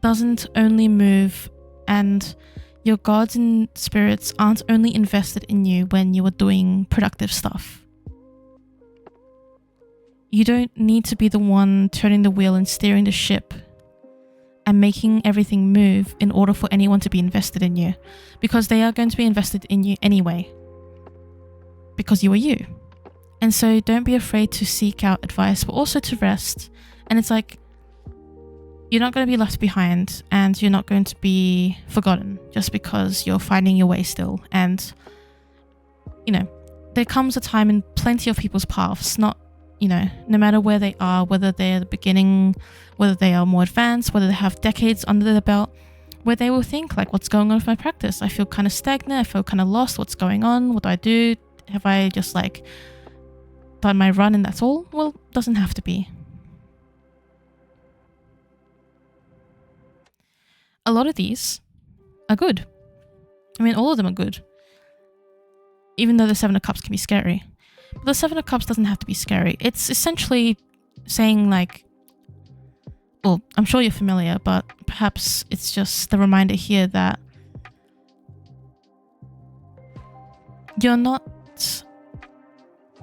doesn't only move, and your gods and spirits aren't only invested in you when you are doing productive stuff. You don't need to be the one turning the wheel and steering the ship and making everything move in order for anyone to be invested in you, because they are going to be invested in you anyway, because you are you. And so don't be afraid to seek out advice, but also to rest. And it's like, you're not going to be left behind, and you're not going to be forgotten just because you're finding your way still. And, you know, there comes a time in plenty of people's paths, not, you know, no matter where they are, whether they're at the beginning, whether they are more advanced, whether they have decades under their belt, where they will think like, what's going on with my practice? I feel kind of stagnant. I feel kind of lost. What's going on? What do I do? Have I just like done my run and that's all? Well, doesn't have to be. A lot of these are good. I mean, all of them are good. Even though the Seven of Cups can be scary. But the Seven of Cups doesn't have to be scary. It's essentially saying like, well, I'm sure you're familiar, but perhaps it's just the reminder here that you're not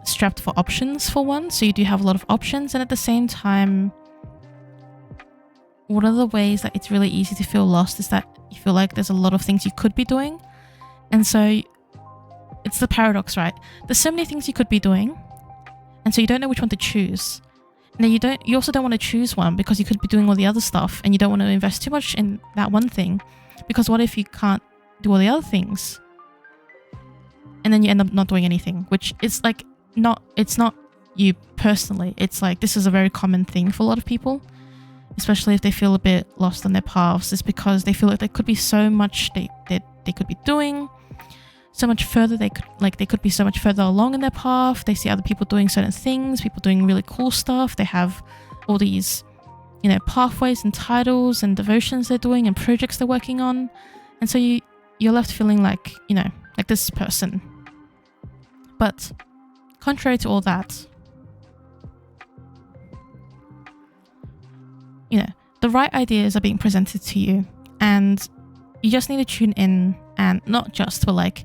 strapped for options, for one, so you do have a lot of options, and at the same time, one of the ways that it's really easy to feel lost is that you feel like there's a lot of things you could be doing. And so it's the paradox, right? There's so many things you could be doing, and so you don't know which one to choose. And then you also don't want to choose one because you could be doing all the other stuff, and you don't want to invest too much in that one thing, because what if you can't do all the other things? And then you end up not doing anything, which is like it's not you personally. It's like, this is a very common thing for a lot of people, especially if they feel a bit lost on their paths. It's because they feel like there could be so much they could be doing, so much further. They could be so much further along in their path. They see other people doing certain things, people doing really cool stuff. They have all these, you know, pathways and titles and devotions they're doing and projects they're working on. And so you're left feeling like, you know, like this person. But contrary to all that, you know, the right ideas are being presented to you, and you just need to tune in, and not just, but like,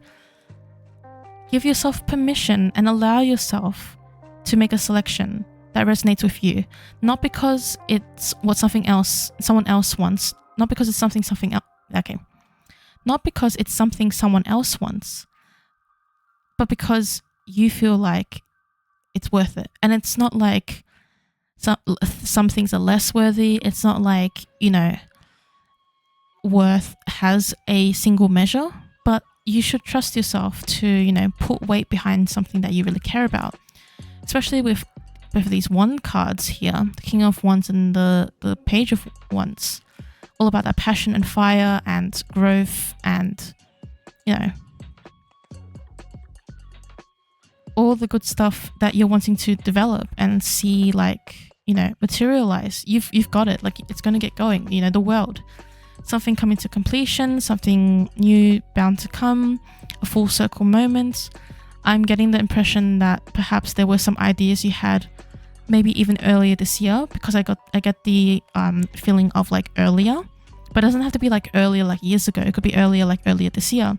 give yourself permission and allow yourself to make a selection that resonates with you, not because it's what someone else wants, not because it's something someone else wants, but because you feel like it's worth it. And it's not like some things are less worthy. It's not like, you know, worth has a single measure, but you should trust yourself to, you know, put weight behind something that you really care about, especially with both of these wand cards here, the King of Wands and the Page of Wands, all about that passion and fire and growth and, you know, all the good stuff that you're wanting to develop and see, like, you know, materialize. You've got it. Like, it's going to get going, you know, the world. Something coming to completion, something new bound to come, a full circle moment. I'm getting the impression that perhaps there were some ideas you had maybe even earlier this year, because I get the feeling of like earlier, but it doesn't have to be like earlier like years ago. It could be earlier like earlier this year.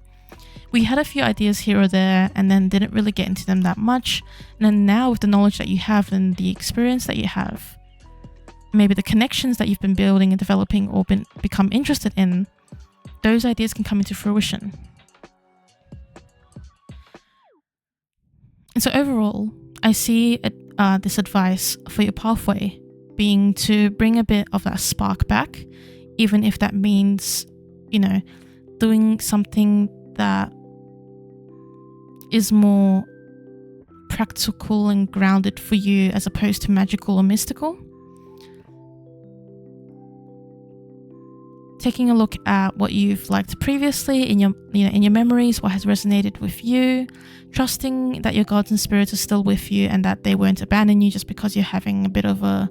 We had a few ideas here or there and then didn't really get into them that much. And then now with the knowledge that you have and the experience that you have, maybe the connections that you've been building and developing or become interested in, those ideas can come into fruition. And so overall, I see this advice for your pathway being to bring a bit of that spark back, even if that means, you know, doing something that is more practical and grounded for you as opposed to magical or mystical. Taking a look at what you've liked previously in your memories, what has resonated with you, trusting that your gods and spirits are still with you and that they won't abandon you just because you're having a bit of a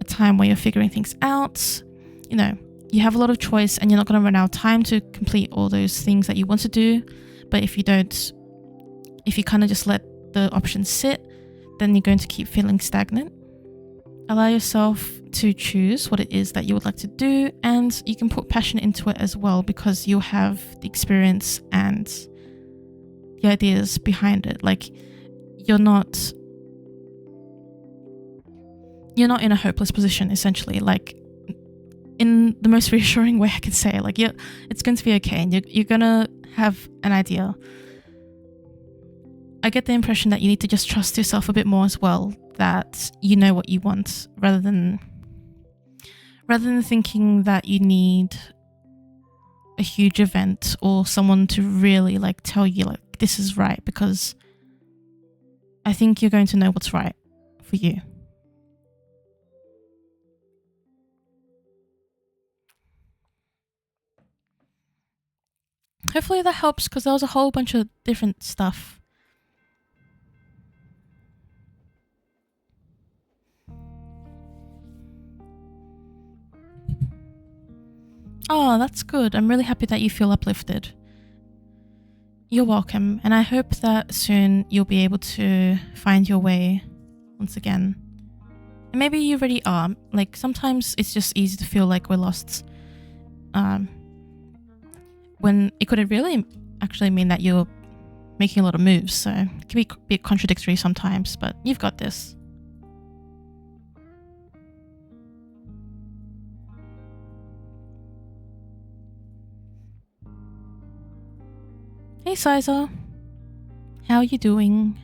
time where you're figuring things out. You know, you have a lot of choice and you're not going to run out of time to complete all those things that you want to do. But if you kind of just let the options sit, then you're going to keep feeling stagnant. Allow yourself to choose what it is that you would like to do, and you can put passion into it as well because you have the experience and the ideas behind it. Like, you're not in a hopeless position, essentially. Like, in the most reassuring way I can say it, like, it's going to be okay, and you're gonna have an idea. I get the impression that you need to just trust yourself a bit more as well, that you know what you want, rather than thinking that you need a huge event or someone to really like tell you like this is right, because I think you're going to know what's right for you. Hopefully that helps, because there was a whole bunch of different stuff. Oh, that's good. I'm really happy that you feel uplifted. You're welcome, and I hope that soon you'll be able to find your way once again. And maybe you already are. Like, sometimes it's just easy to feel like we're lost. When it could really actually mean that you're making a lot of moves, so it can be a bit contradictory sometimes, but you've got this. Hey Sizer, how are you doing?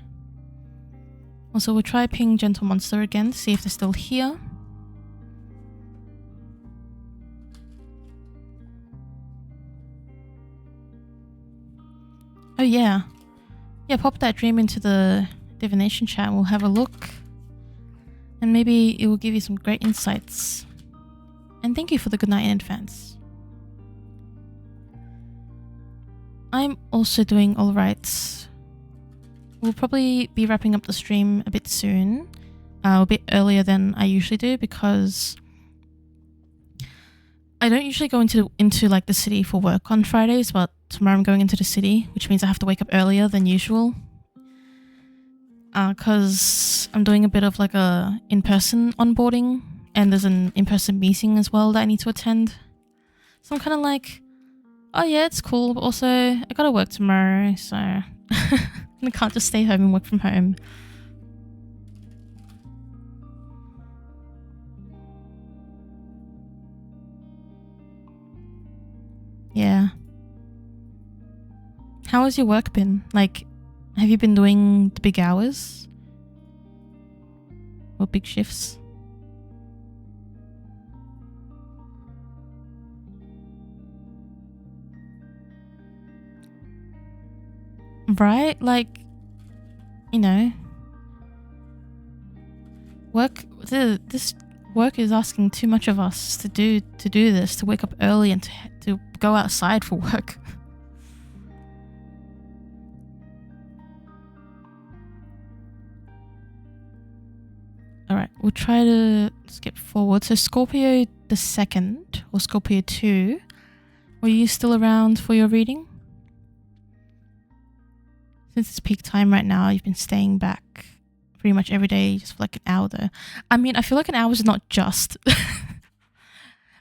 Also, we'll try ping Gentle Monster again to see if they're still here. Oh yeah. Yeah, pop that dream into the divination chat and we'll have a look. And maybe it will give you some great insights. And thank you for the good night in advance. I'm also doing alright. We'll probably be wrapping up the stream a bit soon. A bit earlier than I usually do, because I don't usually go into like the city for work on Fridays, but tomorrow I'm going into the city, which means I have to wake up earlier than usual. Because I'm doing a bit of like a in-person onboarding, and there's an in-person meeting as well that I need to attend. So I'm kind of like, oh yeah, it's cool, but also I gotta work tomorrow, so I can't just stay home and work from home. Yeah. How has your work been? Like, have you been doing the big hours? Or big shifts? Right? Like, you know, This work is asking too much of us to do this, to wake up early and to go outside for work. Alright, we'll try to skip forward. So Scorpio the 2nd, or Scorpio 2, were you still around for your reading? Since it's peak time right now, you've been staying back pretty much every day, just for like an hour though. I mean, I feel like an hour is not just.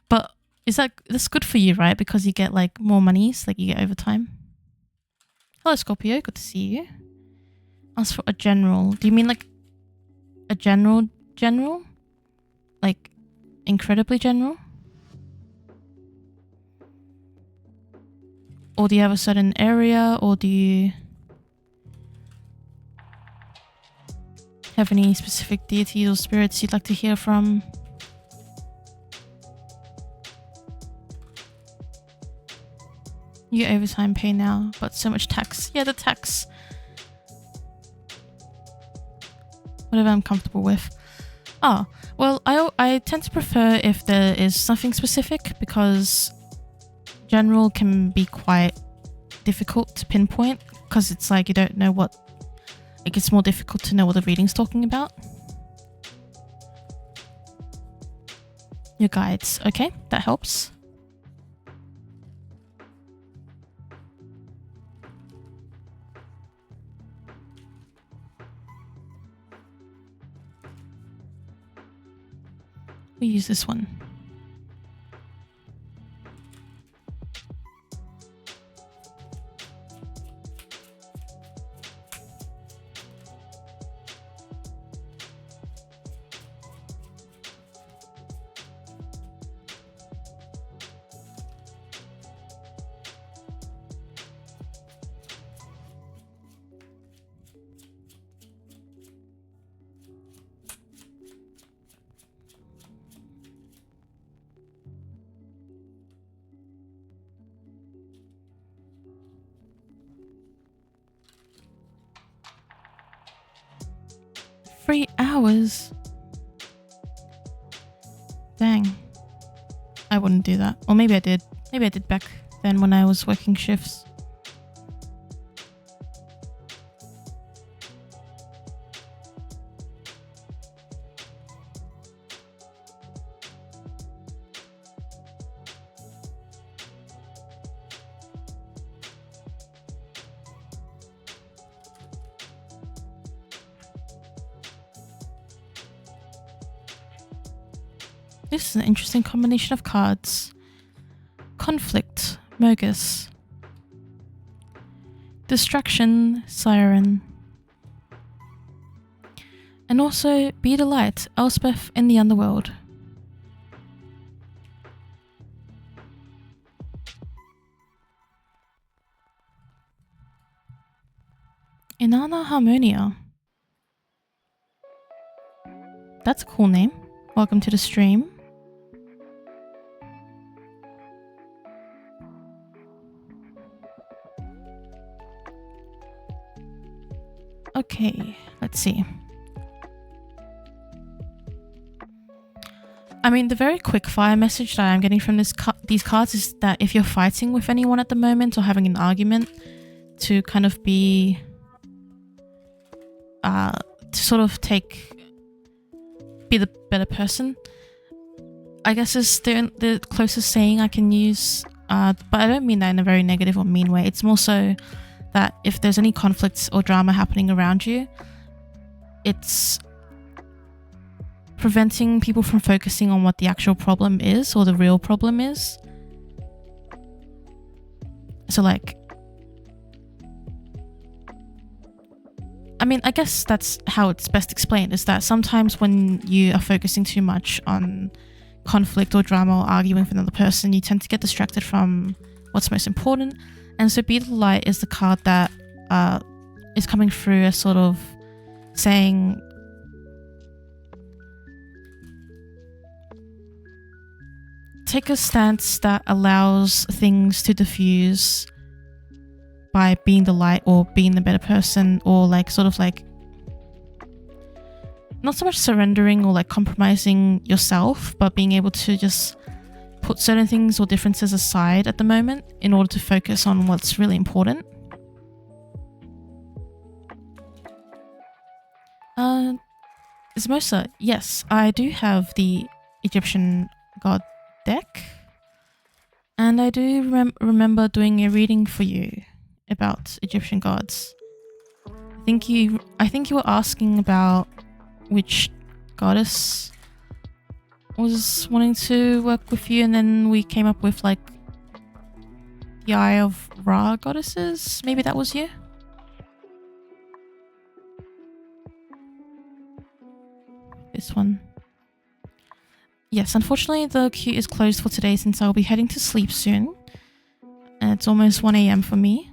But that's good for you, right? Because you get like more monies, like you get overtime. Hello Scorpio, good to see you. As for a general, do you mean like a general? Like incredibly general? Or do you have a certain area, or do you have any specific deities or spirits you'd like to hear from? You get overtime pay now, but so much tax. Yeah, the tax. Whatever I'm comfortable with. Oh, well, I tend to prefer if there is something specific, because general can be quite difficult to pinpoint, because it's like you don't know what. It gets more difficult to know what the reading's talking about. Your guides. Okay, that helps. We use this one. Three hours? Dang. I wouldn't do that. Or maybe I did. Maybe I did back then when I was working shifts. This is an interesting combination of cards. Conflict, Mogus. Distraction, Siren. And also Be the Light, Elspeth in the Underworld. Inanna Harmonia. That's a cool name. Welcome to the stream. Okay, let's see. I mean, the very quick fire message that I'm getting from these cards is that if you're fighting with anyone at the moment or having an argument, to kind of be to sort of be the better person, I guess is the closest saying I can use, but I don't mean that in a very negative or mean way. It's more so that if there's any conflicts or drama happening around you, it's preventing people from focusing on what the actual problem is or the real problem is. So like, I mean, I guess that's how it's best explained, is that sometimes when you are focusing too much on conflict or drama or arguing with another person, you tend to get distracted from what's most important. And so Be the Light is the card that is coming through as sort of saying, take a stance that allows things to diffuse by being the light or being the better person, or like sort of like not so much surrendering or like compromising yourself, but being able to just put certain things or differences aside at the moment in order to focus on what's really important. Zmosa, yes, I do have the Egyptian god deck, and I do remember doing a reading for you about Egyptian gods. I think you were asking about which goddess was wanting to work with you, and then we came up with like the Eye of Ra goddesses. Maybe that was you? This one. Yes, unfortunately the queue is closed for today since I'll be heading to sleep soon. And it's almost 1 AM for me.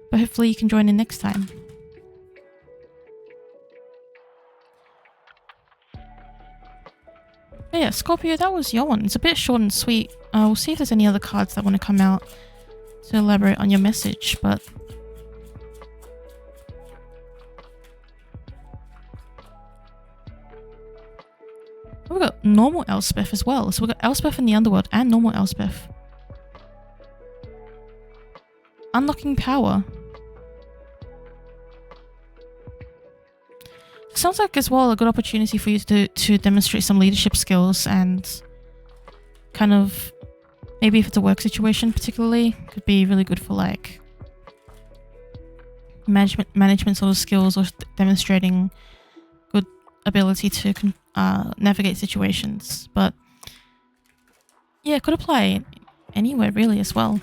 But hopefully you can join in next time. But yeah, Scorpio, that was your one. It's a bit short and sweet. We'll see if there's any other cards that want to come out to elaborate on your message, but... we've got normal Elspeth as well. So we've got Elspeth in the Underworld and normal Elspeth. Unlocking power. Sounds like as well a good opportunity for you to demonstrate some leadership skills and kind of, maybe if it's a work situation particularly, could be really good for like management sort of skills, or demonstrating good ability to navigate situations. But yeah, it could apply anywhere really as well.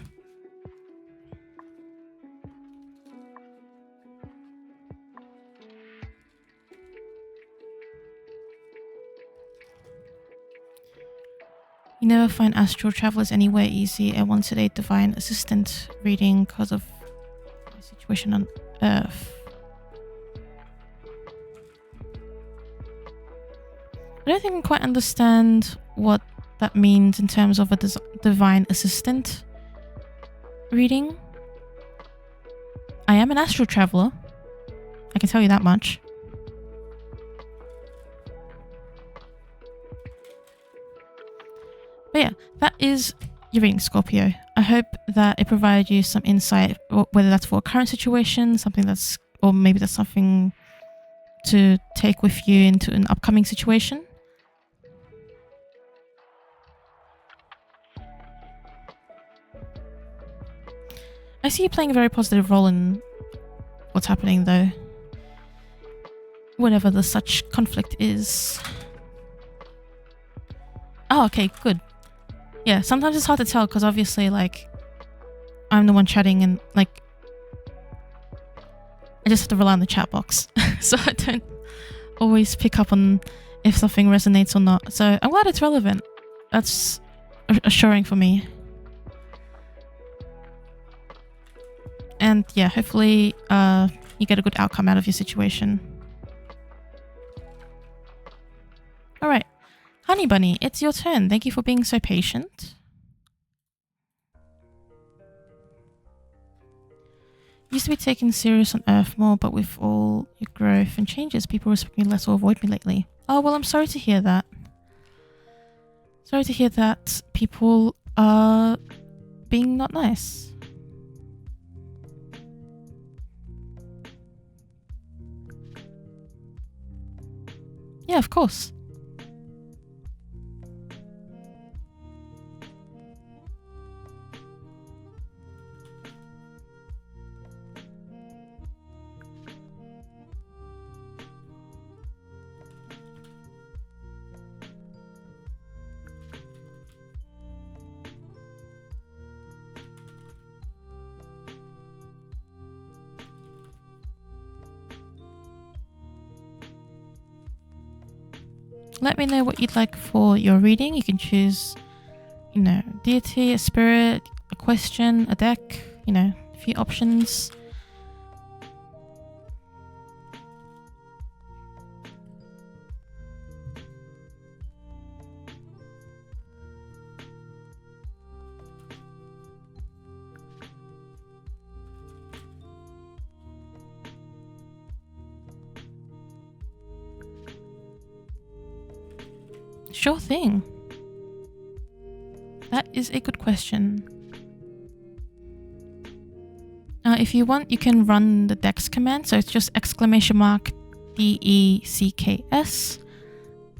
You never find astral travelers anywhere easy. I wanted a divine assistant reading because of my situation on Earth. I don't think I quite understand what that means in terms of a divine assistant reading. I am an astral traveler. I can tell you that much. But yeah, that is your reading, Scorpio. I hope that it provided you some insight, whether that's for a current situation, something that's, or maybe that's something to take with you into an upcoming situation. I see you playing a very positive role in what's happening though. Whatever the such conflict is. Oh, okay, good. Yeah, sometimes it's hard to tell because obviously, like, I'm the one chatting and, like, I just have to rely on the chat box. So I don't always pick up on if something resonates or not. So I'm glad it's relevant. That's assuring for me. And yeah, hopefully you get a good outcome out of your situation. Alright. Honey Bunny, it's your turn. Thank you for being so patient. Used to be taken serious on Earth more, but with all your growth and changes, people respect me less or avoid me lately. Oh, well, I'm sorry to hear that. Sorry to hear that people are being not nice. Yeah, of course. Let me know what you'd like for your reading. You can choose, you know, deity, a spirit, a question, a deck, you know, a few options. Sure thing. That is a good question. If you want, you can run the dex command. So it's just !DECKS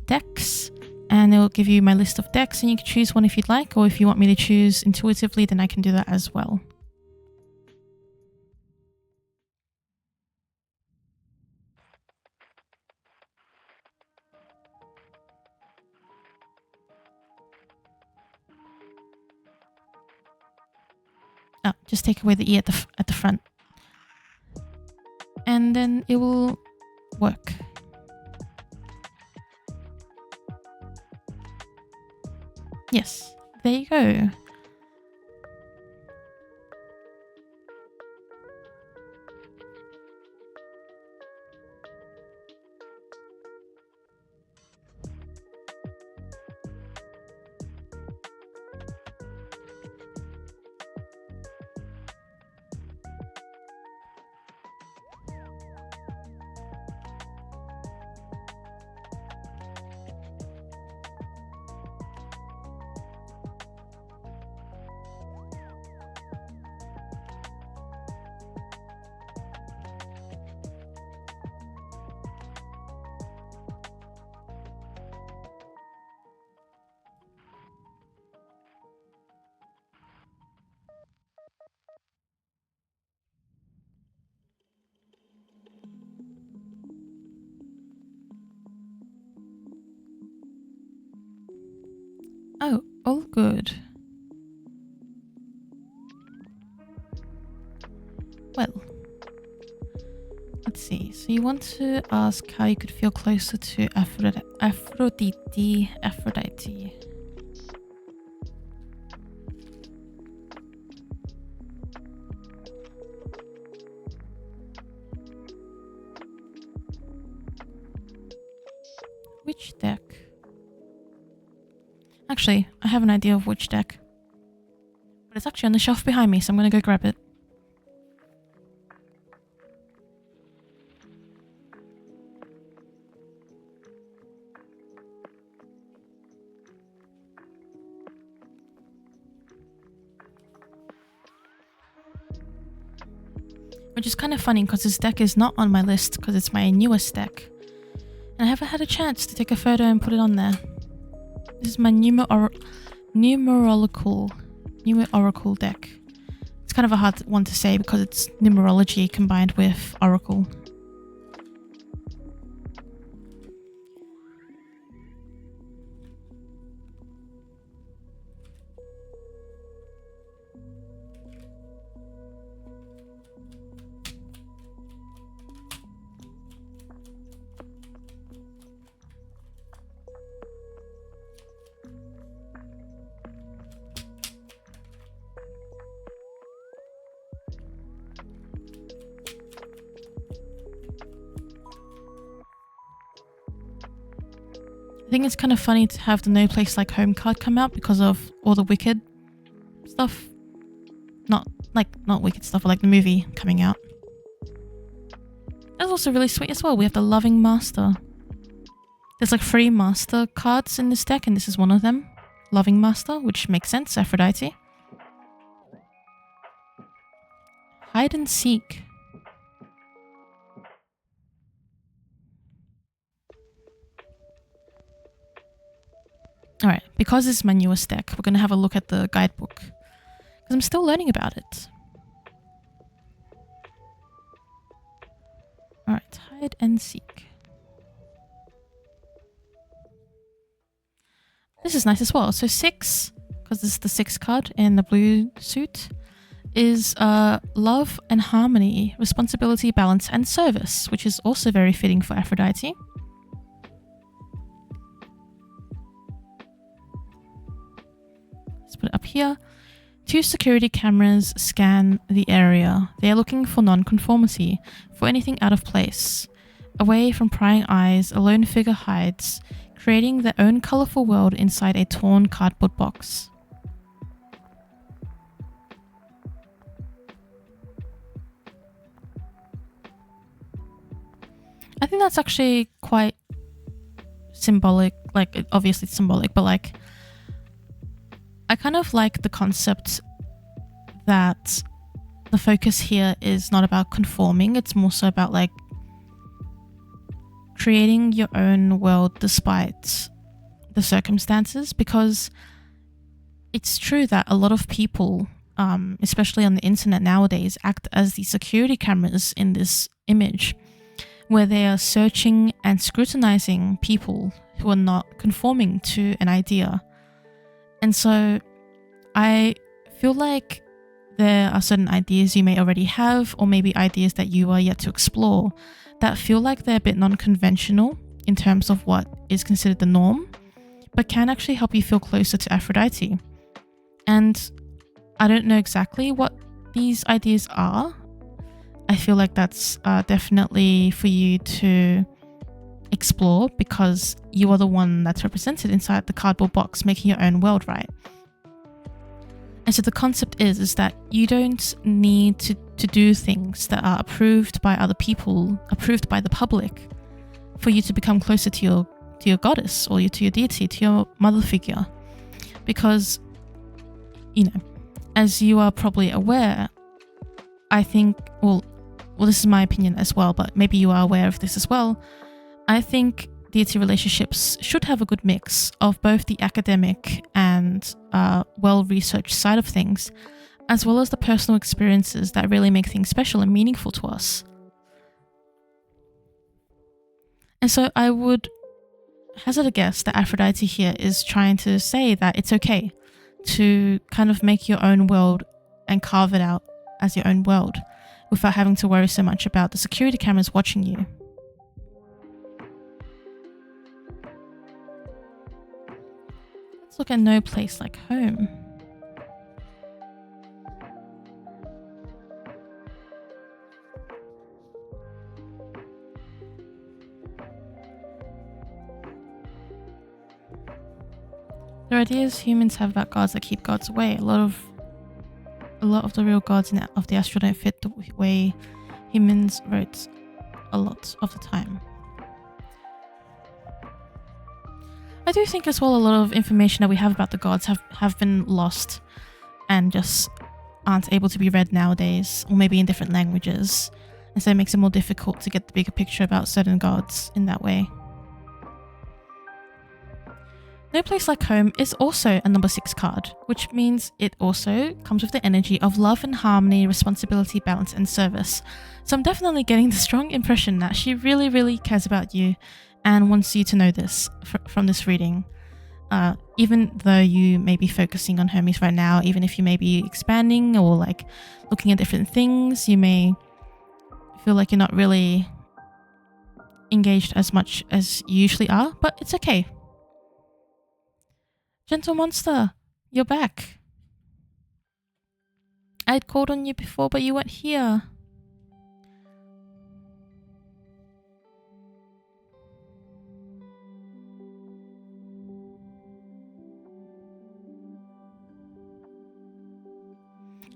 dex, and it will give you my list of decks, and you can choose one if you'd like, or if you want me to choose intuitively, then I can do that as well. Oh, just take away the E at the front, and then it will work. Yes, there you go. Oh, all good. Well, let's see. So you want to ask how you could feel closer to Aphrodite. Which deck? Actually, I have an idea of which deck. But it's actually on the shelf behind me, so I'm gonna go grab it. Which is kind of funny because this deck is not on my list because it's my newest deck. And I haven't had a chance to take a photo and put it on there. This is my numerological deck. It's kind of a hard one to say because it's numerology combined with oracle. I think it's kind of funny to have the No Place Like Home card come out because of all the Wicked stuff. Not Wicked stuff, but like the movie coming out. That's also really sweet as well. We have the Loving Master. There's like 3 Master cards in this deck, and this is one of them. Loving Master, which makes sense, Aphrodite. Hide and Seek. Alright, because this is my newest deck, we're going to have a look at the guidebook. Because I'm still learning about it. Alright, Hide and Seek. This is nice as well. So 6, because this is the 6th card in the blue suit, is love and harmony, responsibility, balance, and service, which is also very fitting for Aphrodite. Let's put it up here. 2 security cameras scan the area. They are looking for non-conformity, for anything out of place. Away from prying eyes, a lone figure hides, creating their own colourful world inside a torn cardboard box. I think that's actually quite symbolic, like obviously it's symbolic, but like I kind of like the concept that the focus here is not about conforming, it's more so about like creating your own world despite the circumstances, because it's true that a lot of people, especially on the internet nowadays, act as the security cameras in this image, where they are searching and scrutinizing people who are not conforming to an idea. And so I feel like there are certain ideas you may already have, or maybe ideas that you are yet to explore, that feel like they're a bit non-conventional in terms of what is considered the norm, but can actually help you feel closer to Aphrodite. And I don't know exactly what these ideas are. I feel like that's definitely for you to explore, because you are the one that's represented inside the cardboard box, making your own world, right? And so the concept is that you don't need to do things that are approved by other people, approved by the public, for you to become closer to your goddess, or to your deity, to your mother figure. Because, you know, as you are probably aware, I think, well, this is my opinion as well, but maybe you are aware of this as well. I think deity relationships should have a good mix of both the academic and well-researched side of things, as well as the personal experiences that really make things special and meaningful to us. And so I would hazard a guess that Aphrodite here is trying to say that it's okay to kind of make your own world and carve it out as your own world without having to worry so much about the security cameras watching you. Let's look at No Place Like Home. There are ideas humans have about gods that keep gods away. A lot of the real gods of the astral don't fit the way humans wrote a lot of the time. I do think as well a lot of information that we have about the gods have been lost and just aren't able to be read nowadays, or maybe in different languages, and so it makes it more difficult to get the bigger picture about certain gods in that way. No Place Like Home is also a number 6 card, which means it also comes with the energy of love and harmony, responsibility, balance, and service. So I'm definitely getting the strong impression that she really, really cares about you and wants you to know this from this reading. Even though you may be focusing on Hermes right now, even if you may be expanding or like looking at different things, you may feel like you're not really engaged as much as you usually are, but it's okay. Gentle Monster, you're back. I'd called on you before, but you weren't here.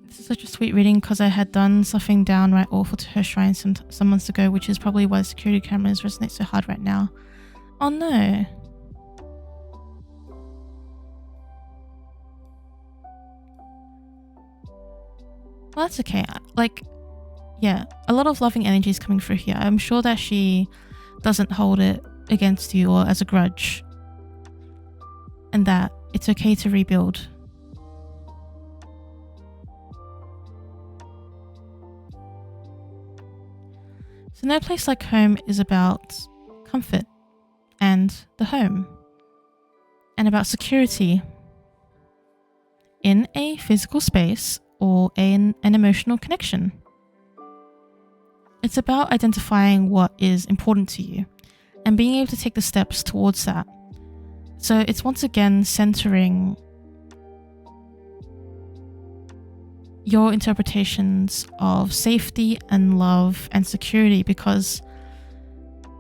This is such a sweet reading because I had done something downright awful to her shrine some months ago, which is probably why the security cameras resonate so hard right now. Oh no. Well, that's okay. Like, yeah, a lot of loving energy is coming through here. I'm sure that she doesn't hold it against you or as a grudge, and that it's okay to rebuild. So No Place Like Home is about comfort and the home, and about security in a physical space or an emotional connection. It's about identifying what is important to you and being able to take the steps towards that. So it's once again centering your interpretations of safety and love and security, because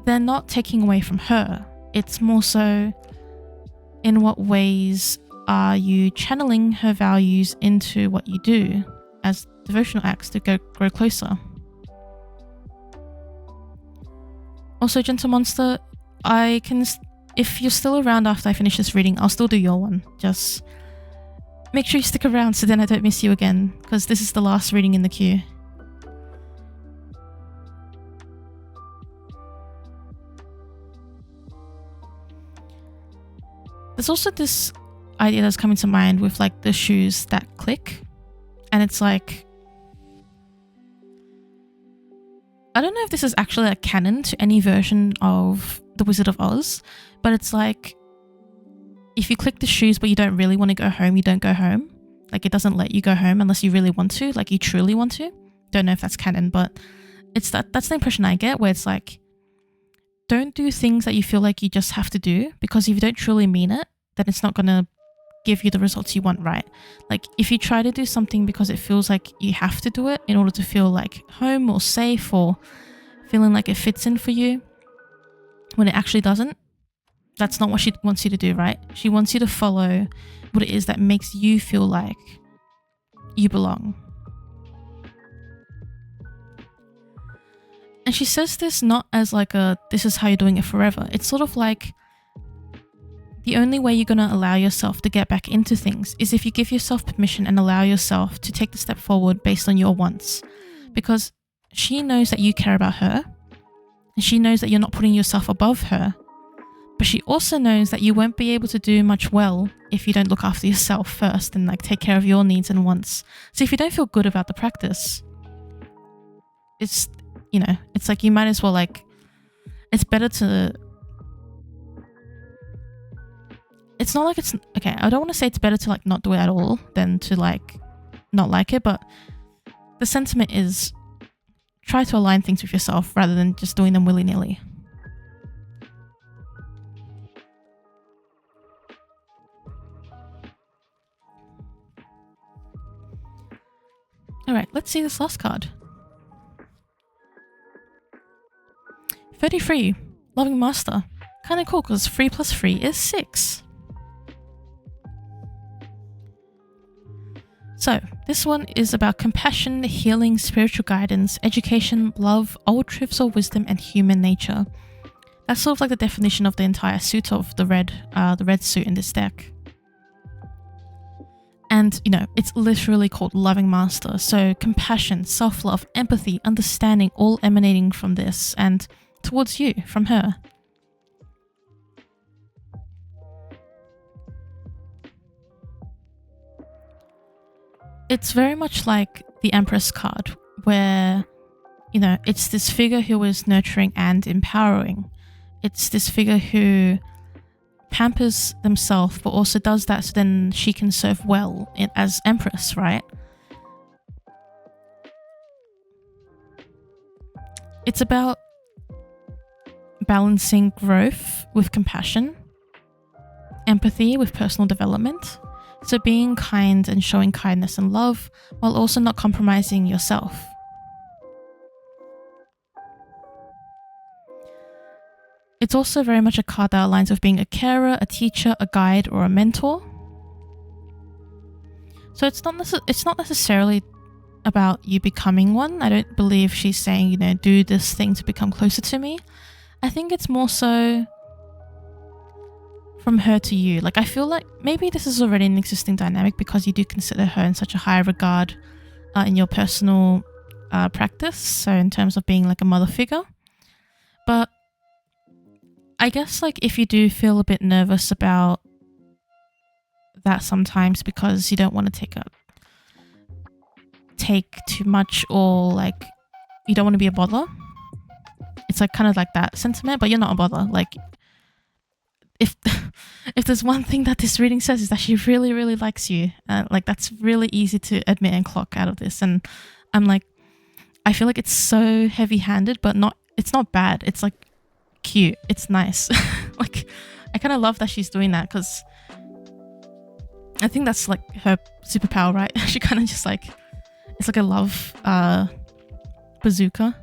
they're not taking away from her. It's more so in what ways are you channeling her values into what you do as devotional acts to grow closer. Also, Gentle Monster, I can if you're still around after I finish this reading, I'll still do your one. Just make sure you stick around so then I don't miss you again, because this is the last reading in the queue. There's also this idea that's coming to mind with like the shoes that click, and it's like, I don't know if this is actually a canon to any version of The Wizard of Oz, but it's like, if you click the shoes but you don't really want to go home, you don't go home. Like, it doesn't let you go home unless you really want to, like you truly want to. Don't know if that's canon, but it's that's the impression I get, where it's like, don't do things that you feel like you just have to do, because if you don't truly mean it, then it's not going to give you the results you want, right? Like, if you try to do something because it feels like you have to do it in order to feel like home or safe or feeling like it fits in for you, when it actually doesn't, that's not what she wants you to do, right? She wants you to follow what it is that makes you feel like you belong. And she says this not as like a, this is how you're doing it forever. It's sort of like, the only way you're going to allow yourself to get back into things is if you give yourself permission and allow yourself to take the step forward based on your wants. Because she knows that you care about her, and she knows that you're not putting yourself above her. But she also knows that you won't be able to do much well if you don't look after yourself first and like take care of your needs and wants. So if you don't feel good about the practice, it's, you know, it's like you might as well like, it's better to, it's not like it's, okay, I don't want to say it's better to like not do it at all than to like not like it, but the sentiment is try to align things with yourself rather than just doing them willy-nilly. Alright, let's see this last card. 33, Loving Master. Kind of cool because 3 plus 3 is 6. So, this one is about compassion, healing, spiritual guidance, education, love, old truths or wisdom, and human nature. That's sort of like the definition of the entire suit of the red suit in this deck. And, you know, it's literally called Loving Master. So, compassion, self-love, empathy, understanding, all emanating from this and towards you, from her. It's very much like the Empress card, where, you know, it's this figure who is nurturing and empowering. It's this figure who pampers themselves, but also does that so then she can serve well as Empress, right? It's about balancing growth with compassion, empathy with personal development. So being kind and showing kindness and love while also not compromising yourself. It's also very much a card that aligns with being a carer, a teacher, a guide, or a mentor. So it's not necessarily about you becoming one. I don't believe she's saying, you know, do this thing to become closer to me. I think it's more so from her to you. Like, I feel like maybe this is already an existing dynamic because you do consider her in such a high regard in your personal practice. So in terms of being like a mother figure. But I guess like if you do feel a bit nervous about that sometimes because you don't want to take too much, or like you don't want to be a bother. It's like kind of like that sentiment, but you're not a bother. Like if there's one thing that this reading says is that she really, really likes you. Like that's really easy to admit and clock out of this. And I'm like, I feel like it's so heavy-handed, but it's not bad. It's like cute. It's nice. Like I kind of love that she's doing that because I think that's like her superpower, right? She kind of just like, it's like a love bazooka.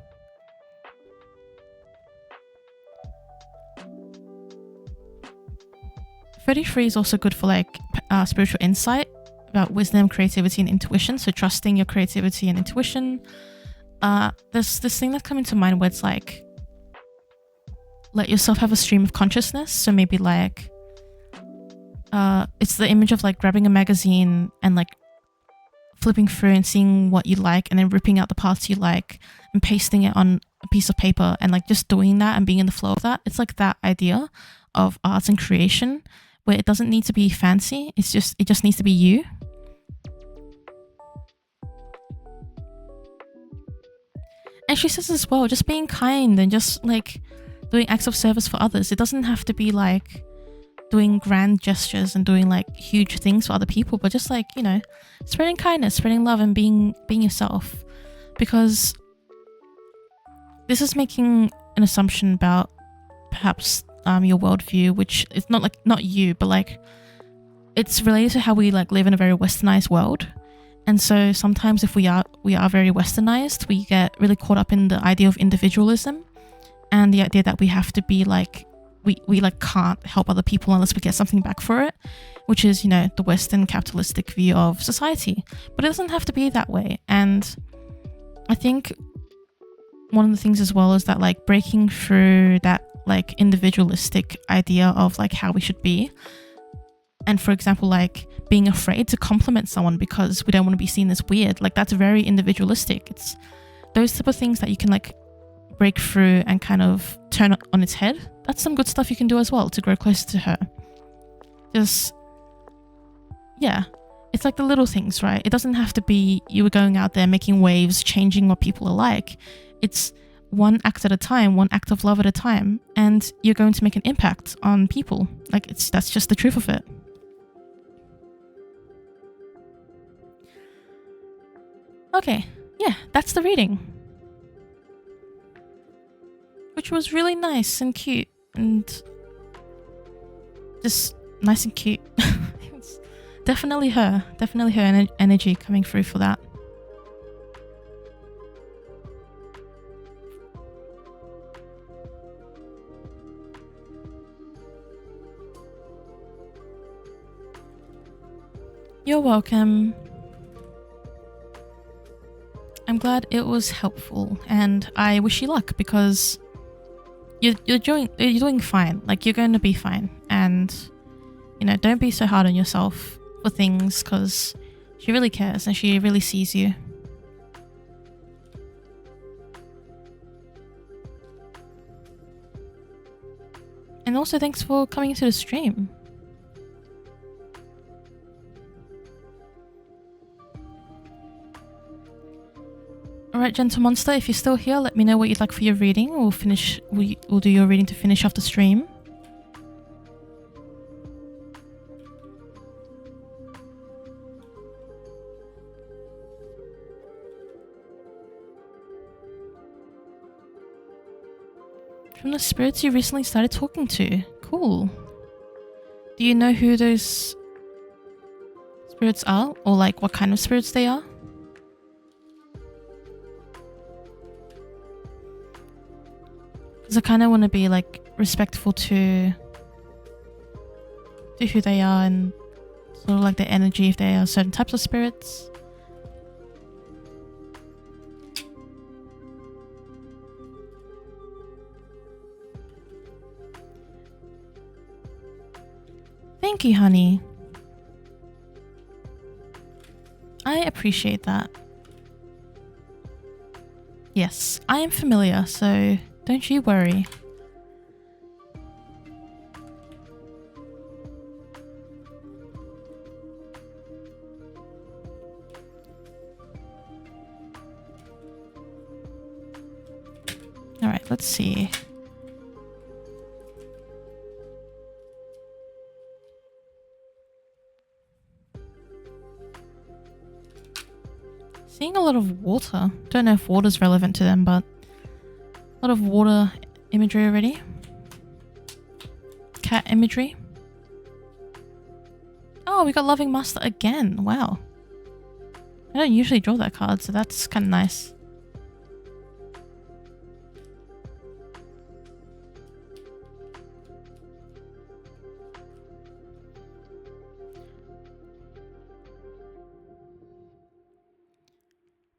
$33 is also good for like spiritual insight about wisdom, creativity, and intuition. So trusting your creativity and intuition. There's this thing that's coming to mind where it's like let yourself have a stream of consciousness. So maybe like it's the image of like grabbing a magazine and like flipping through and seeing what you like and then ripping out the parts you like and pasting it on a piece of paper and like just doing that and being in the flow of that. It's like that idea of arts and creation where it doesn't need to be fancy. It just needs to be you. And she says as well, just being kind and just like doing acts of service for others. It doesn't have to be like doing grand gestures and doing like huge things for other people, but just like, you know, spreading kindness, spreading love and being yourself. Because this is making an assumption about perhaps your worldview, which is not you, but like it's related to how we like live in a very westernized world. And so sometimes if we are very westernized, we get really caught up in the idea of individualism and the idea that we have to be like we like can't help other people unless we get something back for it, which is, you know, the Western capitalistic view of society. But it doesn't have to be that way. And I think one of the things as well is that like breaking through that like individualistic idea of like how we should be. And for example, like being afraid to compliment someone because we don't want to be seen as weird. Like that's very individualistic. It's those type of things that you can like break through and kind of turn it on its head. That's some good stuff you can do as well to grow closer to her. Just, yeah, it's like the little things, right? It doesn't have to be you were going out there making waves, changing what people are like. It's one act at a time, one act of love at a time, and you're going to make an impact on people. Like that's just the truth of it. Okay, yeah, that's the reading. Which was really nice and cute and just nice and cute. It was definitely her energy coming through for that. You're welcome. I'm glad it was helpful and I wish you luck because you're doing fine. Like you're going to be fine, and you know, don't be so hard on yourself for things because she really cares and she really sees you. And also thanks for coming into the stream. Alright, Gentle Monster, if you're still here, let me know what you'd like for your reading. We'll do your reading to finish off the stream. From the spirits you recently started talking to. Cool. Do you know who those spirits are? Or like what kind of spirits they are? Because I kind of want to be like respectful to who they are and sort of like their energy if they are certain types of spirits. Thank you, honey. I appreciate that. Yes, I am familiar, so don't you worry. Alright, let's see. Seeing a lot of water. Don't know if water's relevant to them, but a lot of water imagery already. Cat imagery. Oh, we got Loving Master again. Wow. I don't usually draw that card, so that's kind of nice.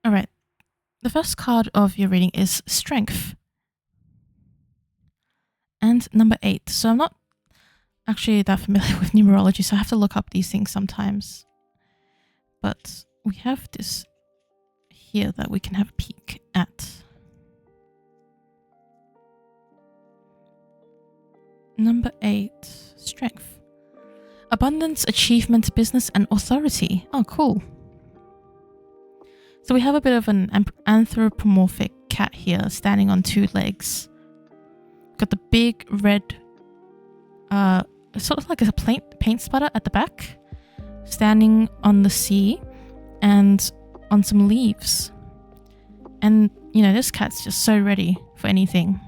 Alright. The first card of your reading is Strength. number 8. So I'm not actually that familiar with numerology, so I have to look up these things sometimes. But we have this here that we can have a peek at. Number 8, strength. Abundance, achievement, business, and authority. Oh, cool. So we have a bit of an anthropomorphic cat here standing on 2 legs. Got the big red, sort of like a paint splatter at the back, standing on the sea and on some leaves. And, you know, this cat's just so ready for anything.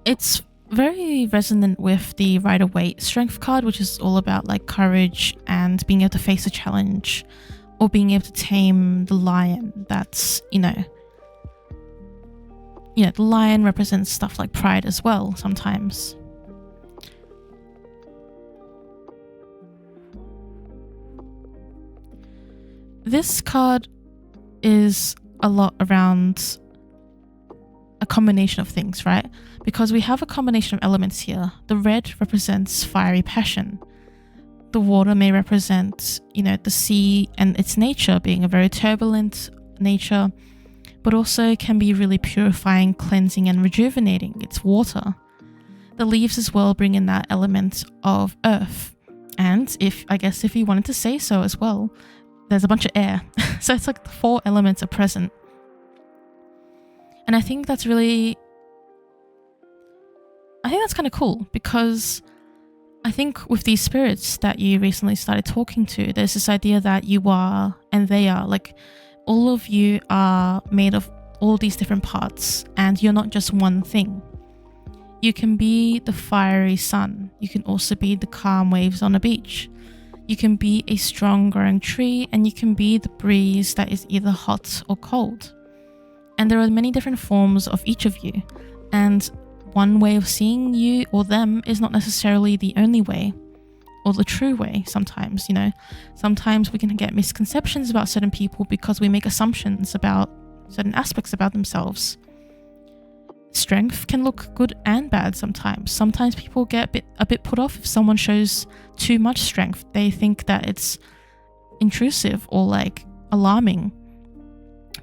It's very resonant with the Rider-Waite strength card, which is all about like courage and being able to face a challenge, or being able to tame the lion. That's, you know, the lion represents stuff like pride as well sometimes. This card is a lot around a combination of things, right? Because we have a combination of elements here. The red represents fiery passion. The water may represent, the sea and its nature being a very turbulent nature, but also can be really purifying, cleansing, and rejuvenating. It's water. The leaves as well bring in that element of earth. And if you wanted to say so as well, there's a bunch of air. So it's like the 4 elements are present. And I think that's kind of cool, because I think with these spirits that you recently started talking to, there's this idea that you are and they are, like, all of you are made of all these different parts, and you're not just one thing. You can be the fiery sun. You can also be the calm waves on a beach. You can be a strong growing tree, and you can be the breeze that is either hot or cold. And there are many different forms of each of you, and one way of seeing you or them is not necessarily the only way or the true way sometimes, Sometimes we can get misconceptions about certain people because we make assumptions about certain aspects about themselves. Strength can look good and bad sometimes. Sometimes people get a bit put off if someone shows too much strength. They think that it's intrusive or like alarming.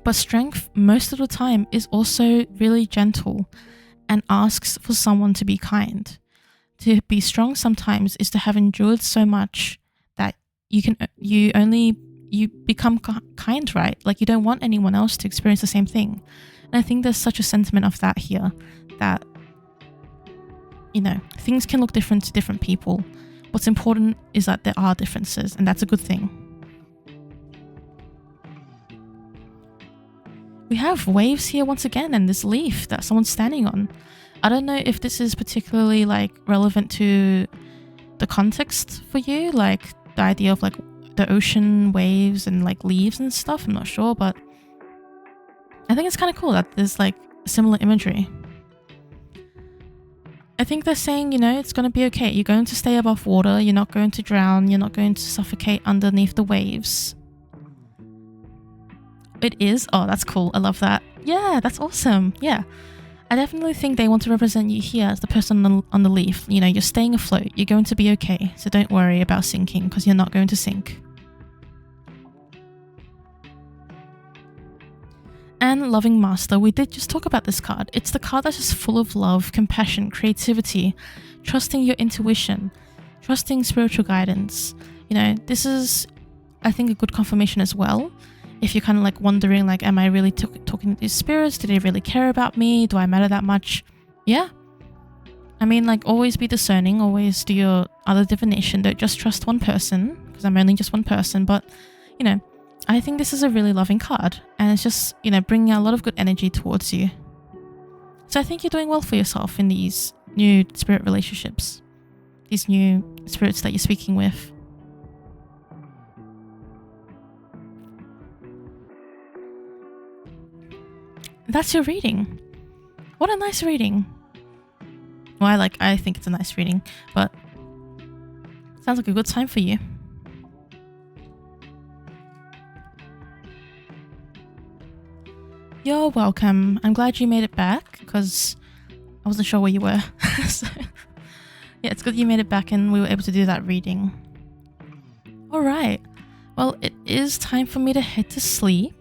But strength most of the time is also really gentle and asks for someone to be kind. To be strong sometimes is to have endured so much that you become kind, right? Like, you don't want anyone else to experience the same thing. And I think there's such a sentiment of that here, that, things can look different to different people. What's important is that there are differences, and that's a good thing. We have waves here once again, and this leaf that someone's standing on. I don't know if this is particularly like relevant to the context for you, like the idea of like the ocean waves and like leaves and stuff. I'm not sure, but I think it's kind of cool that there's like similar imagery. I think they're saying, it's going to be okay. You're going to stay above water. You're not going to drown. You're not going to suffocate underneath the waves. It is? Oh, that's cool. I love that. Yeah, that's awesome. Yeah. I definitely think they want to represent you here as the person on the leaf. You're staying afloat. You're going to be okay. So don't worry about sinking, because you're not going to sink. And Loving Master. We did just talk about this card. It's the card that's just full of love, compassion, creativity, trusting your intuition, trusting spiritual guidance. This is, I think, a good confirmation as well. If you're kind of like wondering, like, am I really talking to these spirits? Do they really care about me? Do I matter that much? Yeah. I mean, like, always be discerning. Always do your other divination. Don't just trust one person, because I'm only just one person. But, I think this is a really loving card. And it's just, bringing a lot of good energy towards you. So I think you're doing well for yourself in these new spirit relationships. These new spirits that you're speaking with. That's your reading. What a nice reading. Well, I think it's a nice reading, but sounds like a good time for you. You're welcome. I'm glad you made it back because I wasn't sure where you were. So, yeah, it's good you made it back and we were able to do that reading. Alright. Well, it is time for me to head to sleep.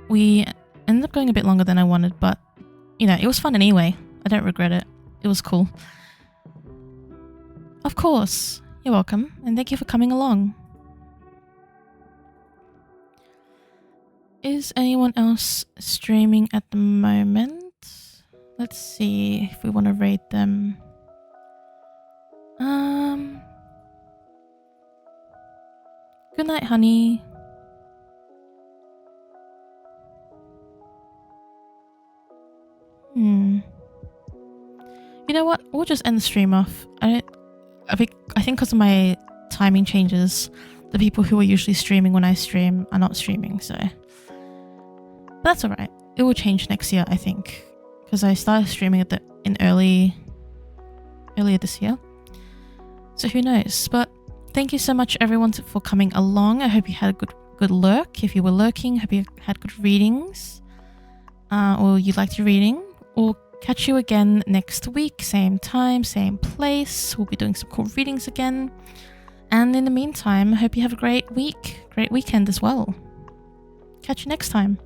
We ended up going a bit longer than I wanted, but, you know, it was fun anyway. I don't regret it. It was cool. Of course. You're welcome. And thank you for coming along. Is anyone else streaming at the moment? Let's see if we want to raid them. Good night, honey. You know what? We'll just end the stream off. I think because of my timing changes, the people who are usually streaming when I stream are not streaming, so. But that's alright. It will change next year, I think. Because I started streaming earlier this year. So who knows? But thank you so much everyone for coming along. I hope you had a good lurk. If you were lurking, hope you had good readings. Or you liked your reading. We'll catch you again next week. Same time, same place. We'll be doing some cool readings again. And in the meantime, I hope you have a great week. Great weekend as well. Catch you next time.